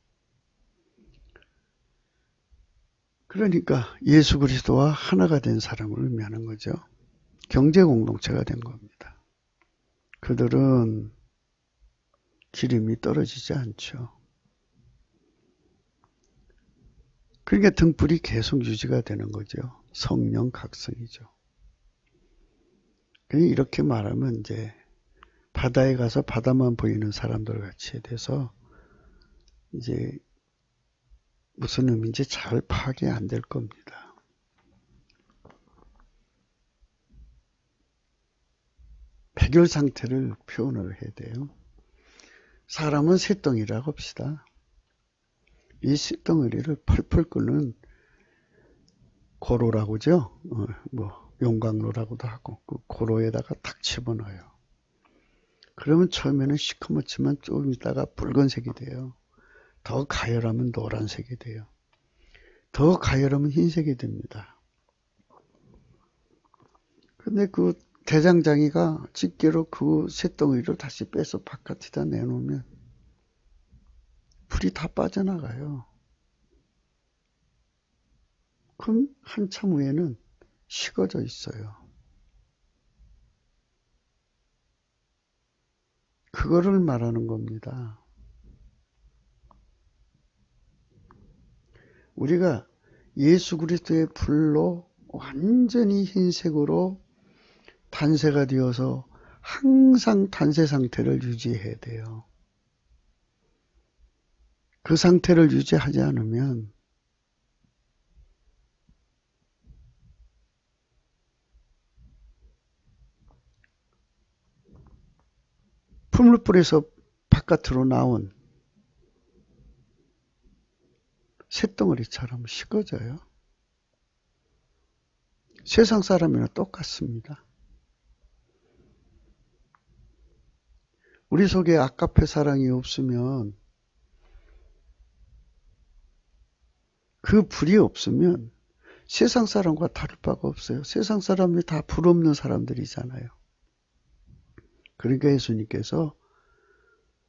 그러니까 예수 그리스도와 하나가 된 사람을 의미하는 거죠. 경제 공동체가 된 겁니다. 그들은 기름이 떨어지지 않죠. 그러니까 등불이 계속 유지가 되는 거죠. 성령 각성이죠. 그러니까 이렇게 말하면 이제 바다에 가서 바다만 보이는 사람들 같이 돼서 이제 무슨 의미인지 잘 파악이 안 될 겁니다. 백열 상태를 표현을 해야 돼요. 사람은 쇳덩이라고 합시다. 이 쇳덩어리를 펄펄 끓는 고로라고 하죠. 용광로라고도 하고 그 고로에다가 탁 집어넣어요. 그러면 처음에는 시커멓지만 조금 있다가 붉은색이 돼요. 더 가열하면 노란색이 돼요. 더 가열하면 흰색이 됩니다. 근데 그 대장장이가 집게로 그 쇳덩이를 다시 빼서 바깥에다 내놓으면 불이 다 빠져나가요. 그럼 한참 후에는 식어져 있어요. 그거를 말하는 겁니다. 우리가 예수 그리스도의 불로 완전히 흰색으로 단세가 되어서 항상 단세 상태를 유지해야 돼요. 그 상태를 유지하지 않으면 풀물불에서 바깥으로 나온 쇳덩어리처럼 식어져요. 세상 사람이나 똑같습니다. 우리 속에 아까페 사랑이 없으면 그 불이 없으면 세상 사람과 다를 바가 없어요. 세상 사람이 다 불 없는 사람들이잖아요. 그러니까 예수님께서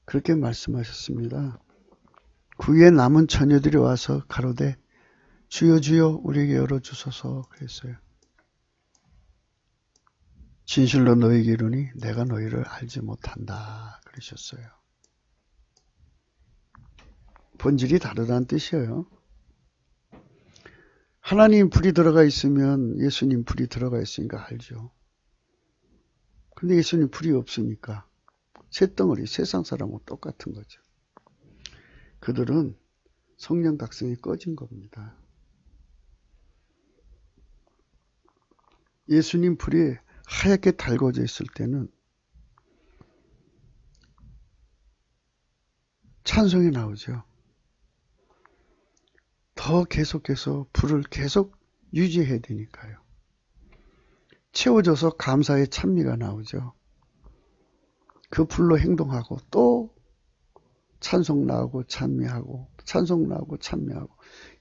그렇게 말씀하셨습니다. 그 위에 남은 처녀들이 와서 가로되 주여 주여 우리에게 열어주소서 그랬어요. 진실로 너희에게 이르니 내가 너희를 알지 못한다 그러셨어요. 본질이 다르다는 뜻이에요. 하나님 불이 들어가 있으면 예수님 불이 들어가 있으니까 알죠. 근데 예수님 불이 없으니까 쇳덩어리 세상 사람하고 똑같은 거죠. 그들은 성령 각성이 꺼진 겁니다. 예수님 불이 하얗게 달궈져 있을 때는 찬송이 나오죠. 더 계속해서 불을 계속 유지해야 되니까요. 채워져서 감사의 찬미가 나오죠. 그 불로 행동하고 또 찬송 나오고 찬미하고 찬송 나오고 찬미하고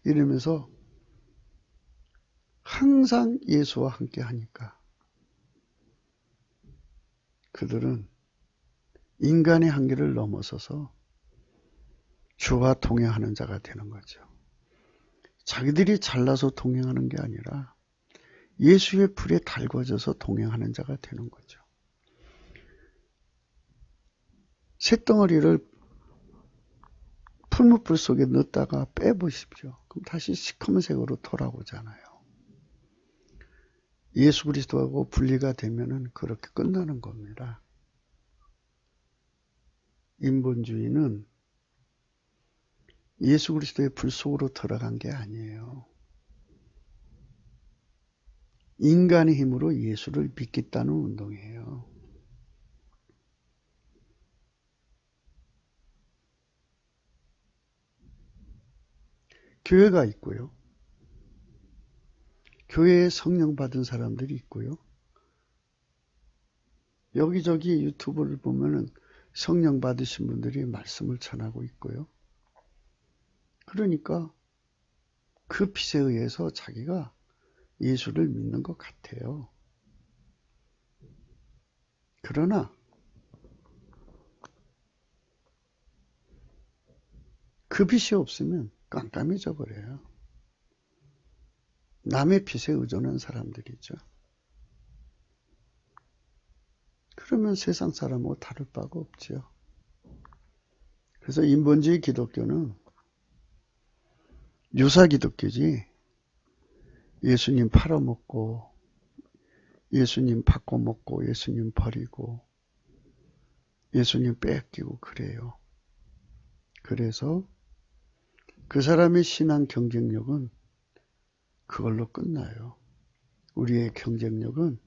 이러면서 항상 예수와 함께 하니까 그들은 인간의 한계를 넘어서서 주와 동행하는 자가 되는 거죠. 자기들이 잘나서 동행하는 게 아니라 예수의 불에 달궈져서 동행하는 자가 되는 거죠. 쇳덩어리를 풀무불 속에 넣었다가 빼보십시오. 그럼 다시 시커먼색으로 돌아오잖아요. 예수 그리스도하고 분리가 되면은 그렇게 끝나는 겁니다. 인본주의는 예수 그리스도의 불 속으로 들어간 게 아니에요. 인간의 힘으로 예수를 믿겠다는 운동이에요. 교회가 있고요. 교회에 성령 받은 사람들이 있고요. 여기저기 유튜브를 보면은 성령 받으신 분들이 말씀을 전하고 있고요. 그러니까 그 빛에 의해서 자기가 예수를 믿는 것 같아요. 그러나 그 빛이 없으면 깜깜해져 버려요. 남의 빛에 의존한 사람들이죠. 그러면 세상 사람하고 다를 바가 없지요. 그래서 인본주의 기독교는 유사 기독교지, 예수님 팔아먹고 예수님 바꿔먹고 예수님 버리고 예수님 뺏기고 그래요. 그래서 그 사람의 신앙 경쟁력은 그걸로 끝나요. 우리의 경쟁력은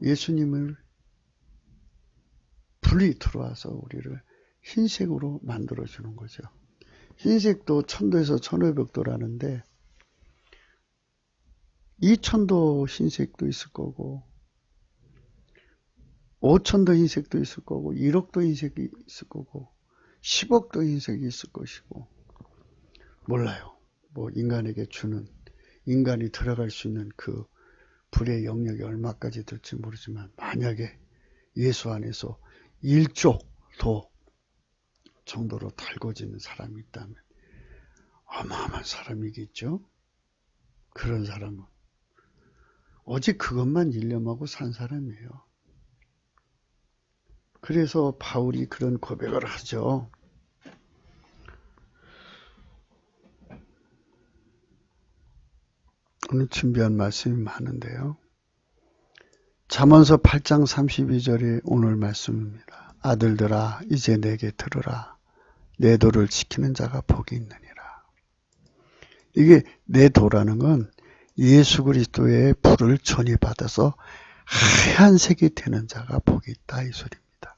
예수님을 불이 들어와서 우리를 흰색으로 만들어주는 거죠. 흰색도 1000도에서 1500도라는데 2000도 흰색도 있을 거고 5000도 흰색도 있을 거고 1억도 흰색이 있을 거고 10억도 흰색이 있을 것이고 몰라요. 뭐 인간에게 주는, 인간이 들어갈 수 있는 그 불의 영역이 얼마까지 될지 모르지만 만약에 예수 안에서 1조 도 정도로 달궈지는 사람이 있다면 어마어마한 사람이겠죠. 그런 사람은 오직 그것만 일념하고 산 사람이에요. 그래서 바울이 그런 고백을 하죠. 오늘 준비한 말씀이 많은데요. 잠언서 8장 32절이 오늘 말씀입니다. 아들들아 이제 내게 들으라. 내 도를 지키는 자가 복이 있느니라. 이게 내 도라는 건 예수 그리스도의 불을 전이받아서 하얀색이 되는 자가 복이 있다 이 소리입니다.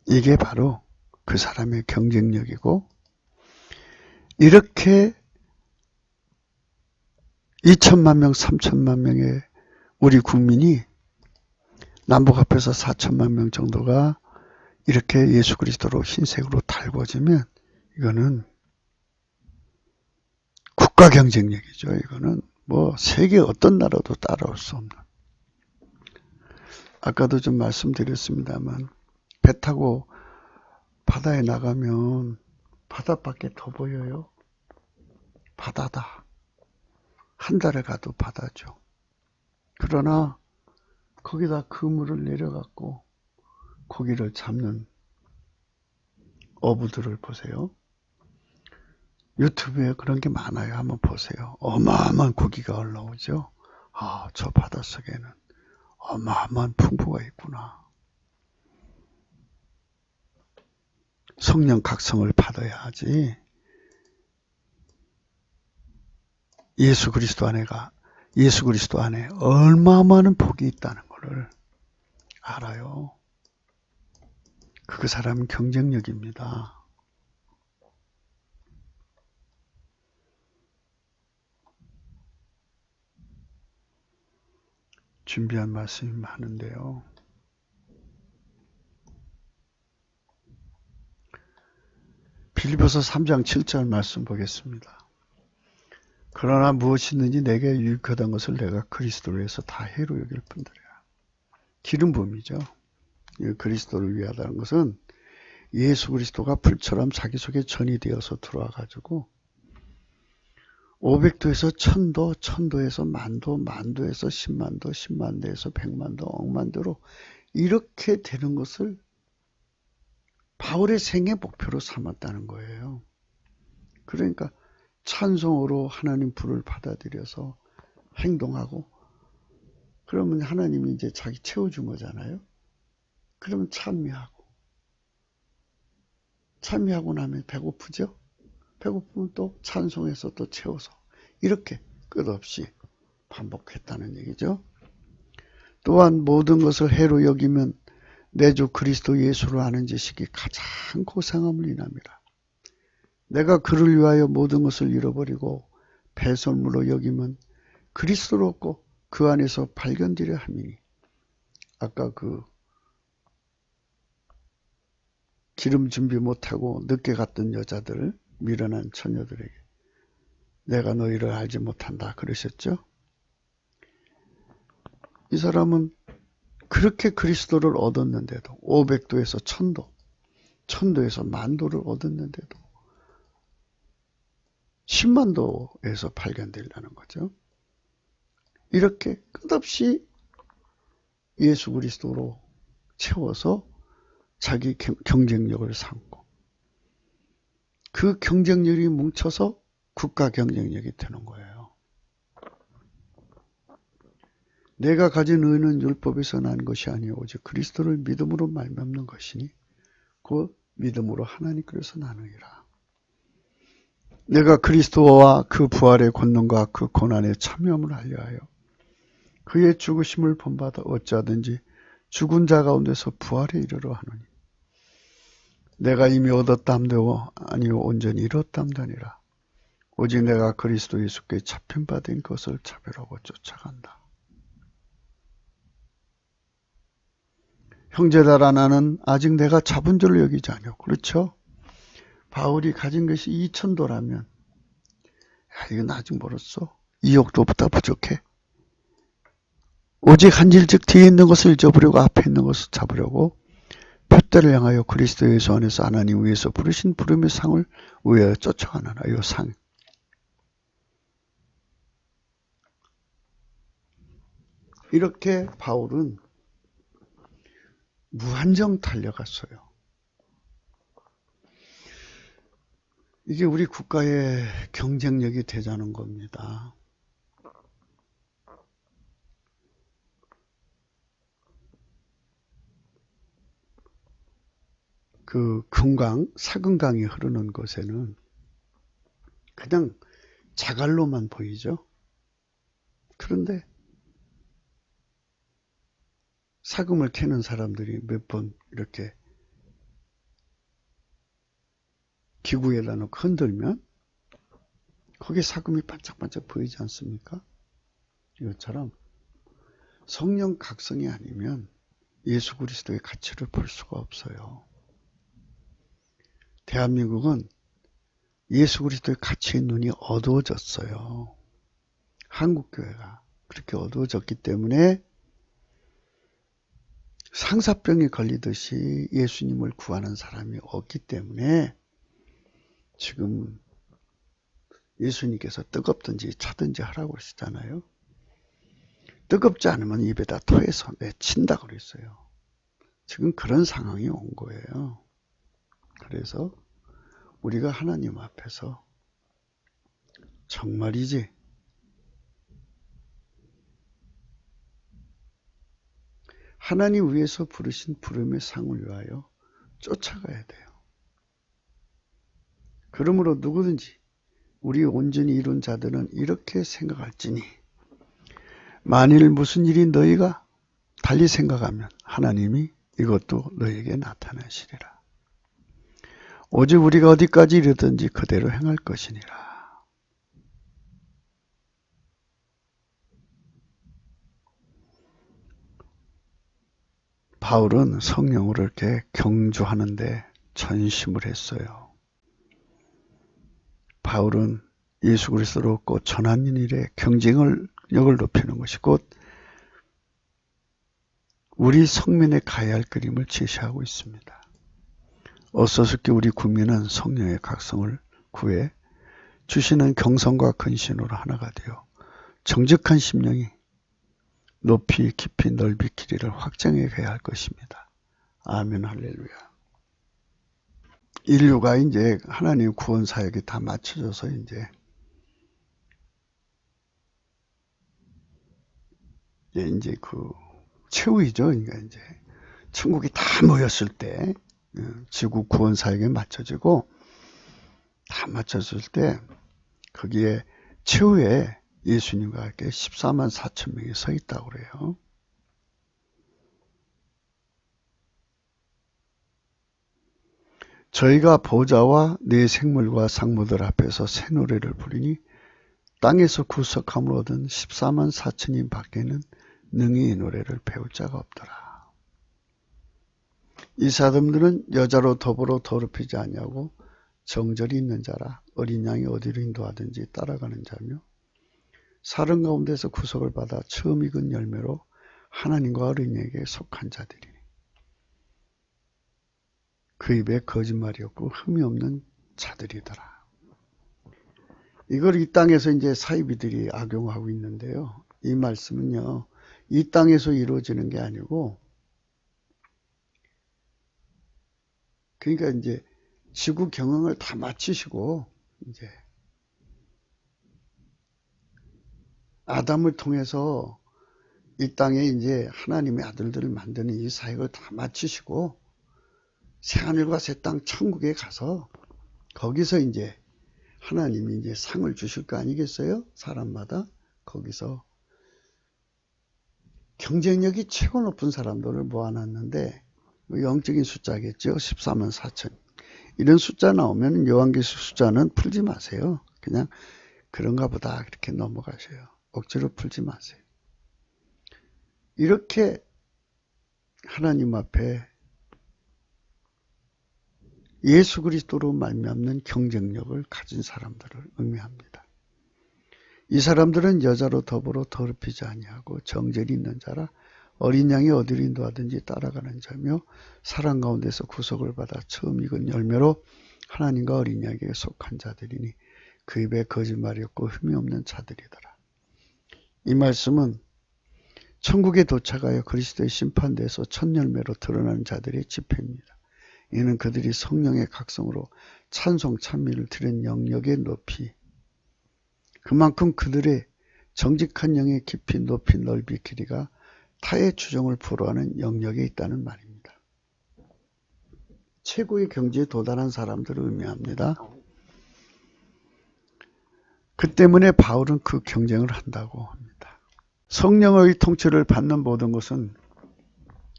이게 바로 그 사람의 경쟁력이고 이렇게 2천만 명, 3천만 명의 우리 국민이 남북합해서 4천만 명 정도가 이렇게 예수 그리스도로 흰색으로 달궈지면 이거는 국가 경쟁력이죠. 이거는 뭐 세계 어떤 나라도 따라올 수 없는. 아까도 좀 말씀드렸습니다만 배 타고 바다에 나가면 바다밖에 더 보여요. 바다다. 한 달에 가도 바다죠. 그러나 거기다 그물을 내려갖고 고기를 잡는 어부들을 보세요. 유튜브에 그런 게 많아요. 한번 보세요. 어마어마한 고기가 올라오죠. 아, 저 바닷속에는 어마어마한 풍부가 있구나. 성령 각성을 받아야 하지. 예수 그리스도 안에 얼마 많은 복이 있다는 것을 알아요. 그 사람은 경쟁력입니다. 준비한 말씀이 많은데요. 빌립보서 3장 7절 말씀 보겠습니다. 그러나 무엇이든지 내게 유익하던 것을 내가 그리스도로 해서 다 해로 여길 뿐더라. 기름 부음이죠. 그리스도를 위하다는 것은 예수 그리스도가 불처럼 자기 속에 전이 되어서 들어와 가지고 500도에서 1000도, 1000도에서 만도, 만도에서 10만도, 10만도에서 100만도, 억만도로 이렇게 되는 것을 바울의 생애 목표로 삼았다는 거예요. 그러니까 찬송으로 하나님 불을 받아들여서 행동하고 그러면 하나님이 이제 자기 채워준 거잖아요. 그러면 찬미하고 나면 배고프죠? 배고프면 또 찬송해서 또 채워서 이렇게 끝없이 반복했다는 얘기죠. 또한 모든 것을 해로 여기면 내 주 그리스도 예수를 아는 지식이 가장 고상함을 인함이라. 내가 그를 위하여 모든 것을 잃어버리고 배설물로 여기면 그리스도로 얻고 그 안에서 발견되려 함이니 아까 그 기름 준비 못하고 늦게 갔던 여자들, 미련한 처녀들에게 내가 너희를 알지 못한다 그러셨죠? 이 사람은 그렇게 그리스도를 얻었는데도 500도에서 1000도, 1000도에서 만도를 얻었는데도 10만도에서 발견되려는 거죠. 이렇게 끝없이 예수 그리스도로 채워서 자기 경쟁력을 삼고 그 경쟁력이 뭉쳐서 국가 경쟁력이 되는 거예요. 내가 가진 의는 율법에서 난 것이 아니오 오직 그리스도를 믿음으로 말미암는 것이니 그 믿음으로 하나님께서 나누리라. 내가 그리스도와 그 부활의 권능과 그 고난의 참여함을 알려하여 그의 죽으심을 본받아 어찌하든지 죽은 자 가운데서 부활에 이르러 하노니 내가 이미 얻었다 함되고 아니요 온전히 이뤘다 함다니라. 오직 내가 그리스도 예수께 잡힌 바 된 것을 차별하고 쫓아간다. 형제들아 나는 아직 내가 잡은 줄로 여기지 아니오. 그렇죠? 바울이 가진 것이 2000도라면 이건 아직 멀었어. 2억도보다 부족해. 오직 한 질즉 뒤에 있는 것을 잊어버리고 앞에 있는 것을 잡으려고 표대를 향하여 그리스도 예수 안에서 하나님 위에서 부르신 부름의 상을 위하여 쫓아가느라. 이 상. 이렇게 바울은 무한정 달려갔어요. 이게 우리 국가의 경쟁력이 되자는 겁니다. 그 금강, 사금강이 흐르는 곳에는 그냥 자갈로만 보이죠. 그런데 사금을 캐는 사람들이 몇 번 이렇게 기구에다 놓고 흔들면 거기에 사금이 반짝반짝 보이지 않습니까? 이것처럼 성령 각성이 아니면 예수 그리스도의 가치를 볼 수가 없어요. 대한민국은 예수 그리스도의 가치의 눈이 어두워졌어요. 한국교회가 그렇게 어두워졌기 때문에 상사병이 걸리듯이 예수님을 구하는 사람이 없기 때문에 지금 예수님께서 뜨겁든지 차든지 하라고 그러시잖아요. 뜨겁지 않으면 입에다 토해서 내친다고 그랬어요. 지금 그런 상황이 온 거예요. 그래서 우리가 하나님 앞에서 정말이지 하나님 위에서 부르신 부름의 상을 위하여 쫓아가야 돼요. 그러므로 누구든지 우리 온전히 이룬 자들은 이렇게 생각할지니 만일 무슨 일이 너희가 달리 생각하면 하나님이 이것도 너희에게 나타내시리라. 오직 우리가 어디까지 이르든지 그대로 행할 것이니라. 바울은 성령으로 이렇게 경주하는데 전심을 했어요. 바울은 예수 그리스도로 곧 전하는 일에 경쟁력을 높이는 것이 곧 우리 성민에 가야 할 그림을 제시하고 있습니다. 어서스께 우리 국민은 성령의 각성을 구해 주시는 경성과 근신으로 하나가 되어 정직한 심령이 높이 깊이 넓이 길이를 확장해 가야 할 것입니다. 아멘 할렐루야. 인류가 이제 하나님 구원 사역이 다 맞춰져서 이제 그 최후이죠. 그러니까 이제 천국이 다 모였을 때 지구 구원 사역에 맞춰지고 다 맞춰졌을 때 거기에 최후에 예수님과 함께 14만 4천 명이 서 있다고 그래요. 저희가 보좌와 네 생물과 상무들 앞에서 새 노래를 부르니 땅에서 구속함을 얻은 14만 4천인 밖에는 능히 이 노래를 배울 자가 없더라. 이 사람들은 여자로 더불어 더럽히지 아니하고 정절이 있는 자라. 어린 양이 어디로 인도하든지 따라가는 자며 사람 가운데서 구속을 받아 처음 익은 열매로 하나님과 어린이에게 속한 자들이니 그 입에 거짓말이 없고 흠이 없는 자들이더라. 이걸 이 땅에서 이제 사이비들이 악용하고 있는데요. 이 말씀은요, 이 땅에서 이루어지는 게 아니고, 그러니까 이제 지구 경영을 다 마치시고, 이제 아담을 통해서 이 땅에 이제 하나님의 아들들을 만드는 이 사역을 다 마치시고, 새하늘과 새 땅 천국에 가서 거기서 이제 하나님이 이제 상을 주실 거 아니겠어요? 사람마다 거기서 경쟁력이 최고 높은 사람들을 모아놨는데 영적인 숫자겠죠. 14만 4천. 이런 숫자 나오면 요한계시 숫자는 풀지 마세요. 그냥 그런가 보다 그렇게 넘어가세요. 억지로 풀지 마세요. 이렇게 하나님 앞에 예수 그리스도로 말미암는 경쟁력을 가진 사람들을 의미합니다. 이 사람들은 여자로 더불어 더럽히지 아니하고 정절이 있는 자라. 어린 양이 어디로 인도하든지 따라가는 자며 사랑 가운데서 구속을 받아 처음 익은 열매로 하나님과 어린 양에게 속한 자들이니 그 입에 거짓말이 없고 흠이 없는 자들이더라. 이 말씀은 천국에 도착하여 그리스도의 심판대에서 첫 열매로 드러나는 자들의 집회입니다. 이는 그들이 성령의 각성으로 찬송 찬미를 드린 영역의 높이, 그만큼 그들의 정직한 영의 깊이 높이 넓이 길이가 타의 추종을 불허하는 영역에 있다는 말입니다. 최고의 경지에 도달한 사람들을 의미합니다. 그 때문에 바울은 그 경쟁을 한다고 합니다. 성령의 통치를 받는 모든 것은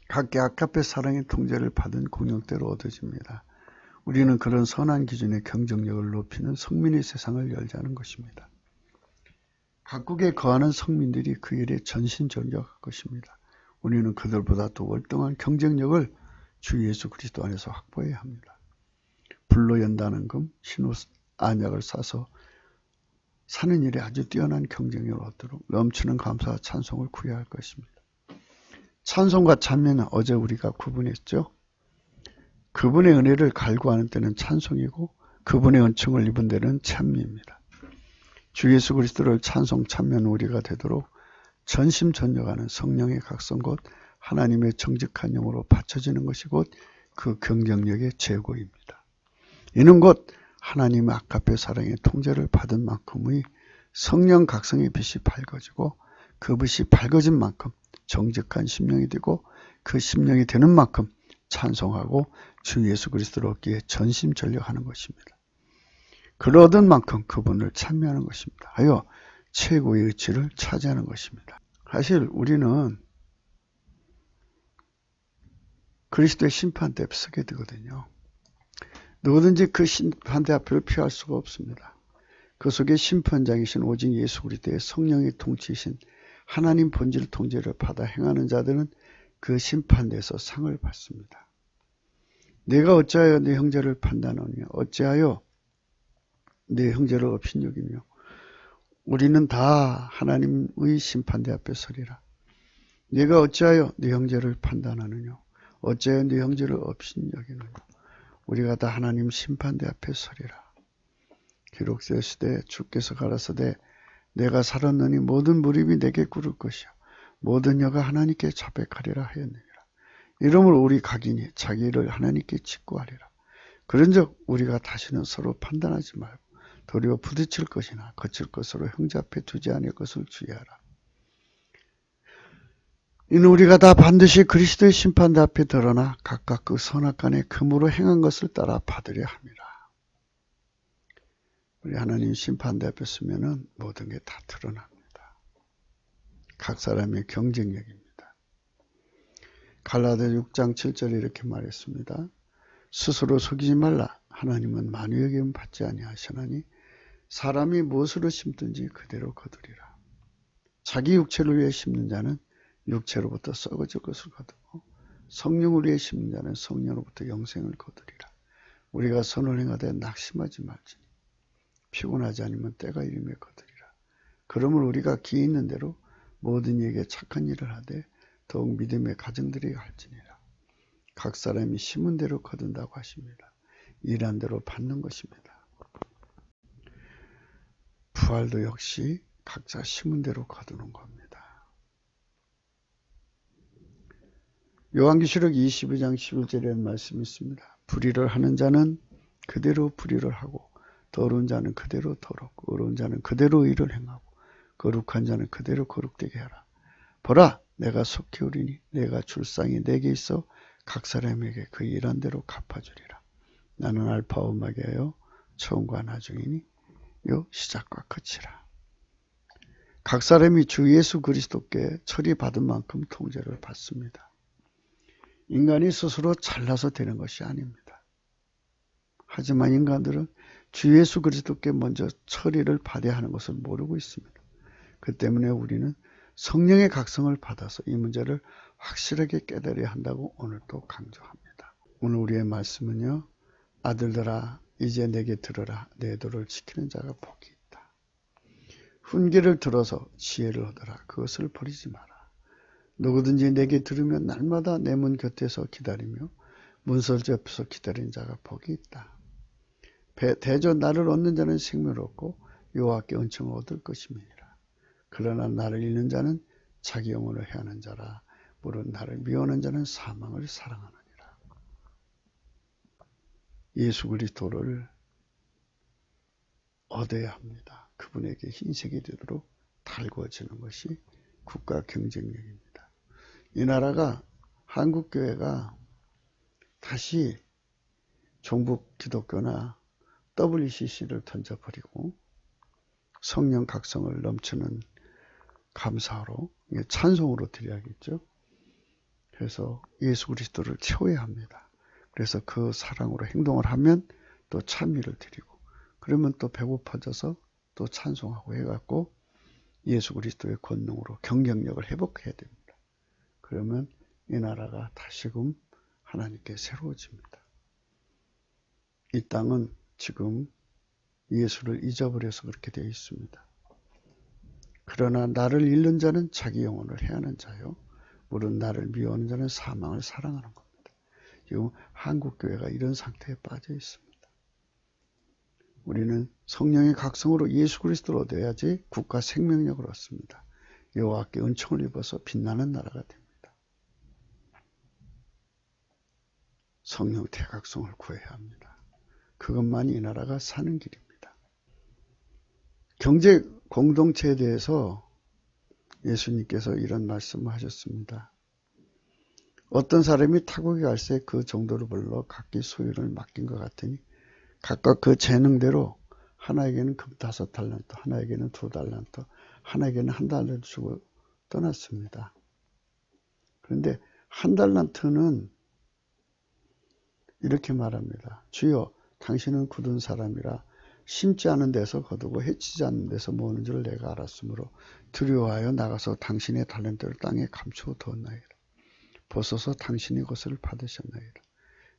각기 아깝의 사랑의 통제를 받은 공력대로 얻어집니다. 우리는 그런 선한 기준의 경쟁력을 높이는 성민의 세상을 열자는 것입니다. 각국에 거하는 성민들이 그 일에 전신전력할 것입니다. 우리는 그들보다 더 월등한 경쟁력을 주 예수 그리스도 안에서 확보해야 합니다. 불로 연다는 금, 흰옷, 안약을 싸서 사는 일에 아주 뛰어난 경쟁력을 얻도록 넘치는 감사와 찬송을 구해야 할 것입니다. 찬송과 찬미는 어제 우리가 구분했죠. 그분의 은혜를 갈구하는 때는 찬송이고 그분의 은총을 입은 데는 찬미입니다. 주 예수 그리스도를 찬송 찬미하는 우리가 되도록 전심전력하는 성령의 각성 곧 하나님의 정직한 영으로 받쳐지는 것이 곧 그 경쟁력의 제고입니다. 이는 곧 하나님의 아깝의 사랑의 통제를 받은 만큼의 성령 각성의 빛이 밝아지고 그 빛이 밝아진 만큼 정직한 심령이 되고 그 심령이 되는 만큼 찬송하고 주 예수 그리스도를 얻기에 전심전력하는 것입니다. 그를 얻은 만큼 그분을 찬미하는 것입니다. 하여 최고의 의치를 차지하는 것입니다. 사실 우리는 그리스도의 심판대 앞에 서게 되거든요. 누구든지 그 심판대 앞을 피할 수가 없습니다. 그 속에 심판장이신 오직 예수 그리스도의 성령의 통치이신 하나님 본질 통제를 받아 행하는 자들은 그 심판대에서 상을 받습니다. 내가 어찌하여 내 형제를 판단하느냐? 어찌하여 내 형제를 업신여기며? 우리는 다 하나님의 심판대 앞에 서리라. 내가 어찌하여 내 형제를 판단하느냐? 어찌하여 내 형제를 업신여기느냐? 우리가 다 하나님 심판대 앞에 서리라. 기록되시되 주께서 가라사대 내가 살았느니 모든 무릎이 내게 꿇을 것이요 모든 혀가 하나님께 자백하리라 하였느니라. 이러므로 우리 각인이 자기 일을 하나님께 직구하리라. 그런즉 우리가 다시는 서로 판단하지 말고 도리어 부딪힐 것이나 거칠 것으로 형제 앞에 두지 않을 것을 주의하라. 이는 우리가 다 반드시 그리스도의 심판대 앞에 드러나 각각 그 선악간에 금으로 행한 것을 따라 받으려 함이라. 우리 하나님 심판대 앞에 서면은 모든 게 다 드러납니다. 각 사람의 경쟁력입니다. 갈라디아 6장 7절에 이렇게 말했습니다. 스스로 속이지 말라. 하나님은 만유에게 받지 아니하시나니 사람이 무엇으로 심든지 그대로 거두리라. 자기 육체를 위해 심는 자는 육체로부터 썩어질 것을 거두고 성령 우리의 심는 자는 성령으로부터 영생을 거두리라. 우리가 선을 행하되 낙심하지 말지니 피곤하지 않으면 때가 이름에 거두리라. 그러므로 우리가 기회 있는 대로 모든 이에게 착한 일을 하되 더욱 믿음의 가정들이 할지니라. 각 사람이 심은 대로 거둔다고 하십니다. 일한 대로 받는 것입니다. 부활도 역시 각자 심은 대로 거두는 겁니다. 요한계시록 22장 11절에 말씀이 있습니다. 불의를 하는 자는 그대로 불의를 하고 더러운 자는 그대로 더럽고 의로운 자는 그대로 의를 행하고 거룩한 자는 그대로 거룩되게 하라. 보라, 내가 속히 오리니 내가 줄 쌍이 내게 있어 각 사람에게 그 일한 대로 갚아주리라. 나는 알파와 오메가요 처음과 나중이니 요 시작과 끝이라. 각 사람이 주 예수 그리스도께 처리받은 만큼 통제를 받습니다. 인간이 스스로 잘나서 되는 것이 아닙니다. 하지만 인간들은 주 예수 그리스도께 먼저 처리를 받아야 하는 것을 모르고 있습니다. 그 때문에 우리는 성령의 각성을 받아서 이 문제를 확실하게 깨달아야 한다고 오늘 또 강조합니다. 오늘 우리의 말씀은요. 아들들아 이제 내게 들으라. 내 도를 지키는 자가 복이 있다. 훈계를 들어서 지혜를 얻어라. 그것을 버리지 마라. 누구든지 내게 들으면 날마다 내 문 곁에서 기다리며 문설주 옆에서 기다리는 자가 복이 있다. 대저 나를 얻는 자는 생명을 얻고 여호와께 은총을 얻을 것임이니라. 그러나 나를 잃는 자는 자기 영혼을 해하는 자라. 물론 나를 미워하는 자는 사망을 사랑하느니라. 예수 그리스도를 얻어야 합니다. 그분에게 흰색이 되도록 달구어지는 것이 국가 경쟁력입니다. 이 나라가 한국교회가 다시 종북 기독교나 WCC를 던져버리고 성령 각성을 넘치는 감사로 찬송으로 드려야겠죠. 그래서 예수 그리스도를 채워야 합니다. 그래서 그 사랑으로 행동을 하면 또 찬미를 드리고 그러면 또 배고파져서 또 찬송하고 해갖고 예수 그리스도의 권능으로 경쟁력을 회복해야 됩니다. 그러면 이 나라가 다시금 하나님께 새로워집니다. 이 땅은 지금 예수를 잊어버려서 그렇게 되어 있습니다. 그러나 나를 잃는 자는 자기 영혼을 해하는 자요. 물론 나를 미워하는 자는 사망을 사랑하는 겁니다. 지금 한국교회가 이런 상태에 빠져 있습니다. 우리는 성령의 각성으로 예수 그리스도를 얻어야지 국가 생명력을 얻습니다. 여호와께 은총을 입어서 빛나는 나라가 됩니다. 성령 대각성을 구해야 합니다. 그것만이 이 나라가 사는 길입니다. 경제 공동체에 대해서 예수님께서 이런 말씀을 하셨습니다. 어떤 사람이 타국에 갈새 그 정도로 불러 각기 소유를 맡긴 것 같으니 각각 그 재능대로 하나에게는 금 5달란트, 하나에게는 2달란트, 하나에게는 1달란트 주고 떠났습니다. 그런데 1달란트는 이렇게 말합니다. 주여 당신은 굳은 사람이라 심지 않은 데서 거두고 해치지 않는 데서 모으는 줄 내가 알았으므로 두려워하여 나가서 당신의 달란트를 땅에 감추어 두었나이다. 벗어서 당신이 그것을 받으셨나이다.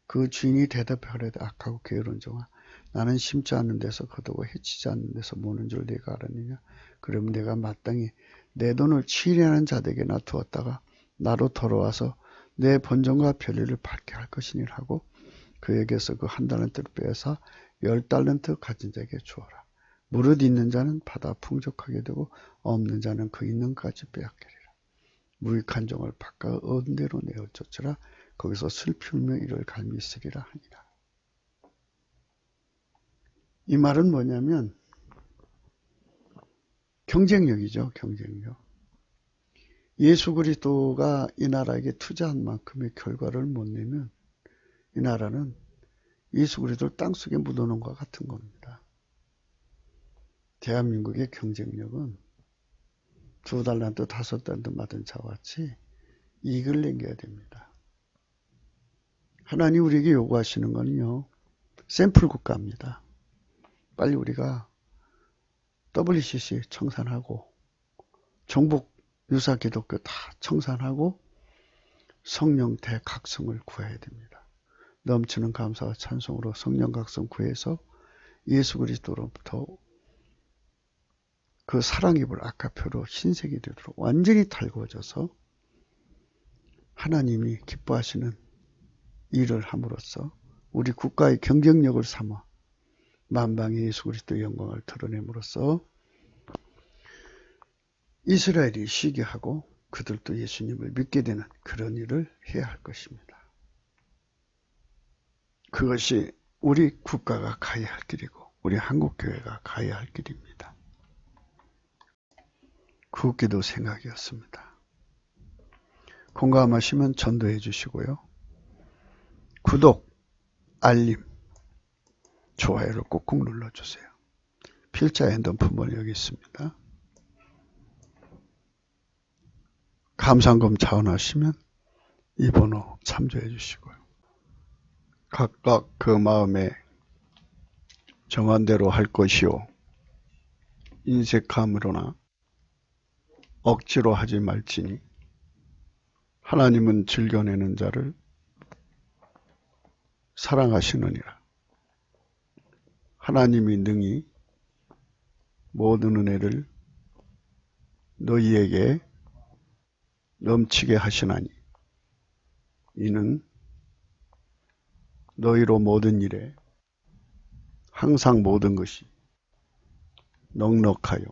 그 주인이 대답하려되 악하고 게으른 종아 나는 심지 않는 데서 거두고 해치지 않는 데서 모으는 줄 내가 알았느냐. 그러면 내가 마땅히 내 돈을 치리하는 자들에게나 두었다가 나로 돌아와서 내 본전과 별일을 받게 할 것이니라 하고 그에게서 그 1달란트를 빼앗아 10달란트 가진 자에게 주어라. 무릇 있는 자는 받아 풍족하게 되고 없는 자는 그 있는 것까지 빼앗기리라. 무익한 종을 바꿔 얻은 대로 내어 쫓으라. 거기서 슬피 울며 이를 갈미 있으리라 하니라. 이 말은 뭐냐면 경쟁력이죠. 경쟁력. 예수 그리스도가 이 나라에게 투자한 만큼의 결과를 못 내면 이 나라는 예수 그리스도를 땅속에 묻어놓은 것 같은 겁니다. 대한민국의 경쟁력은 2달란트 5달란트 받은 자와 같이 이익을 남겨야 됩니다. 하나님 우리에게 요구하시는 거는요. 샘플 국가입니다. 빨리 우리가 WCC 청산하고 종북 유사 기독교 다 청산하고 성령 대각성을 구해야 됩니다. 넘치는 감사와 찬송으로 성령 각성 구해서 예수 그리스도로부터 그 사랑입을 아까표로 흰색이 되도록 완전히 달구어져서 하나님이 기뻐하시는 일을 함으로써 우리 국가의 경쟁력을 삼아 만방의 예수 그리스도의 영광을 드러냄으로써 이스라엘이 쉬게 하고 그들도 예수님을 믿게 되는 그런 일을 해야 할 것입니다. 그것이 우리 국가가 가야 할 길이고 우리 한국교회가 가야 할 길입니다. 구기도 생각이었습니다. 공감하시면 전도해 주시고요. 구독, 알림, 좋아요를 꾹꾹 눌러주세요. 필자 핸드폰번호 여기 있습니다. 감상금 자원하시면 이 번호 참조해 주시고요. 각각 그 마음에 정한 대로 할 것이요. 인색함으로나 억지로 하지 말지니 하나님은 즐겨내는 자를 사랑하시느니라. 하나님이 능히 모든 은혜를 너희에게 넘치게 하시나니 이는 너희로 모든 일에 항상 모든 것이 넉넉하여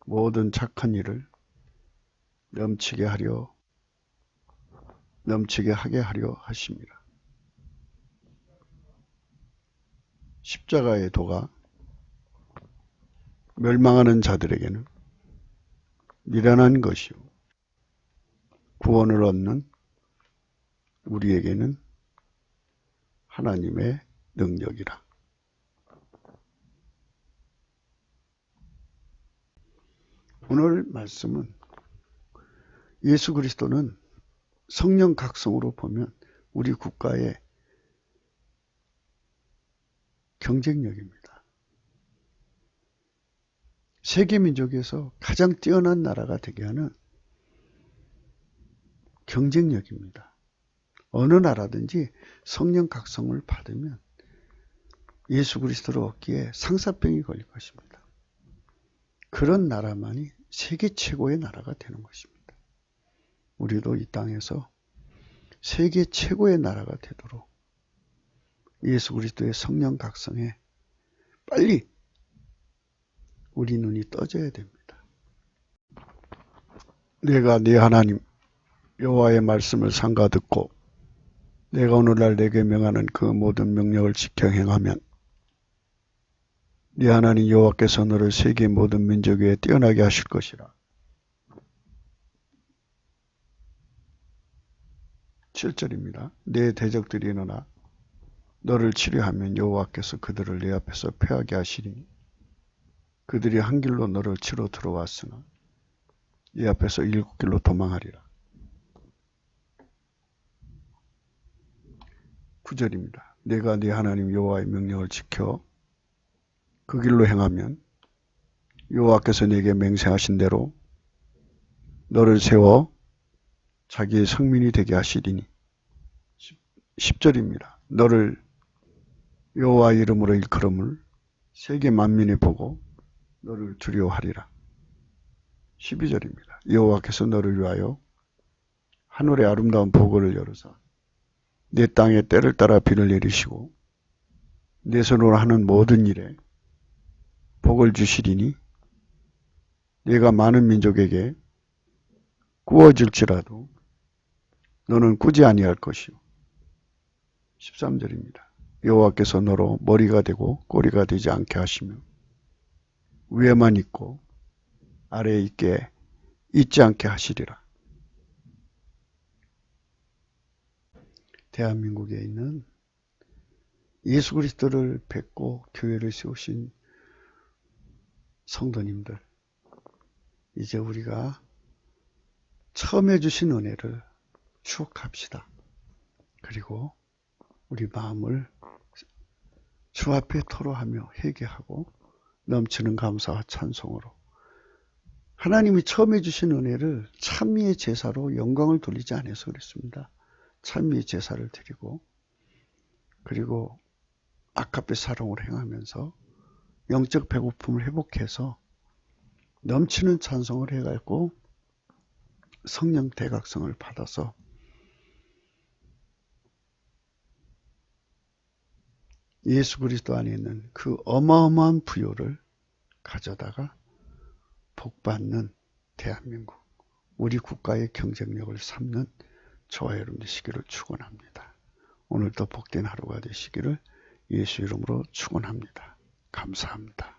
모든 착한 일을 넘치게 하게 하려 하심이라. 십자가의 도가 멸망하는 자들에게는 미련한 것이요 구원을 얻는 우리에게는 하나님의 능력이라. 오늘 말씀은 예수 그리스도는 성령 각성으로 보면 우리 국가의 경쟁력입니다. 세계 민족에서 가장 뛰어난 나라가 되게 하는 경쟁력입니다. 어느 나라든지 성령 각성을 받으면 예수 그리스도를 얻기에 상사병이 걸릴 것입니다. 그런 나라만이 세계 최고의 나라가 되는 것입니다. 우리도 이 땅에서 세계 최고의 나라가 되도록 예수 그리스도의 성령 각성에 빨리 우리 눈이 떠져야 됩니다. 내가 네 하나님 여호와의 말씀을 삼가 듣고 내가 오늘날 내게 명하는 그 모든 명령을 지켜 행하면 네 하나님 여호와께서 너를 세계 모든 민족 위에 뛰어나게 하실 것이라. 7절입니다. 내 대적들이 일어나 너를 치려하면 여호와께서 그들을 내 앞에서 패하게 하시리니 그들이 한 길로 너를 치러 들어왔으나 네 앞에서 7길로 도망하리라. 9절입니다. 내가 네 하나님 여호와의 명령을 지켜 그 길로 행하면 여호와께서 네게 맹세하신 대로 너를 세워 자기의 성민이 되게 하시리니 10절입니다. 너를 여호와 이름으로 일컬음을 세계 만민이 보고 너를 두려워하리라. 12절입니다. 여호와께서 너를 위하여 하늘의 아름다운 보고를 열으사 내 땅에 때를 따라 비를 내리시고 내 손으로 하는 모든 일에 복을 주시리니 내가 많은 민족에게 구워질지라도 너는 꾸지 아니할 것이요. 13절입니다. 여호와께서 너로 머리가 되고 꼬리가 되지 않게 하시며 위에만 있고 아래에 있지 않게 하시리라. 대한민국에 있는 예수 그리스도를 뵙고 교회를 세우신 성도님들, 이제 우리가 처음 해주신 은혜를 추억합시다. 그리고 우리 마음을 주 앞에 토로하며 회개하고 넘치는 감사와 찬송으로 하나님이 처음에 주신 은혜를 찬미의 제사로 영광을 돌리지 않아서 그랬습니다. 찬미의 제사를 드리고 그리고 아카페 사랑을 행하면서 영적 배고픔을 회복해서 넘치는 찬송을 해가지고 성령 대각성을 받아서 예수 그리스도 안에 있는 그 어마어마한 부요를 가져다가 복받는 대한민국, 우리 국가의 경쟁력을 삼는 저와 여러분 되시기를 축원합니다. 오늘도 복된 하루가 되시기를 예수 이름으로 축원합니다. 감사합니다.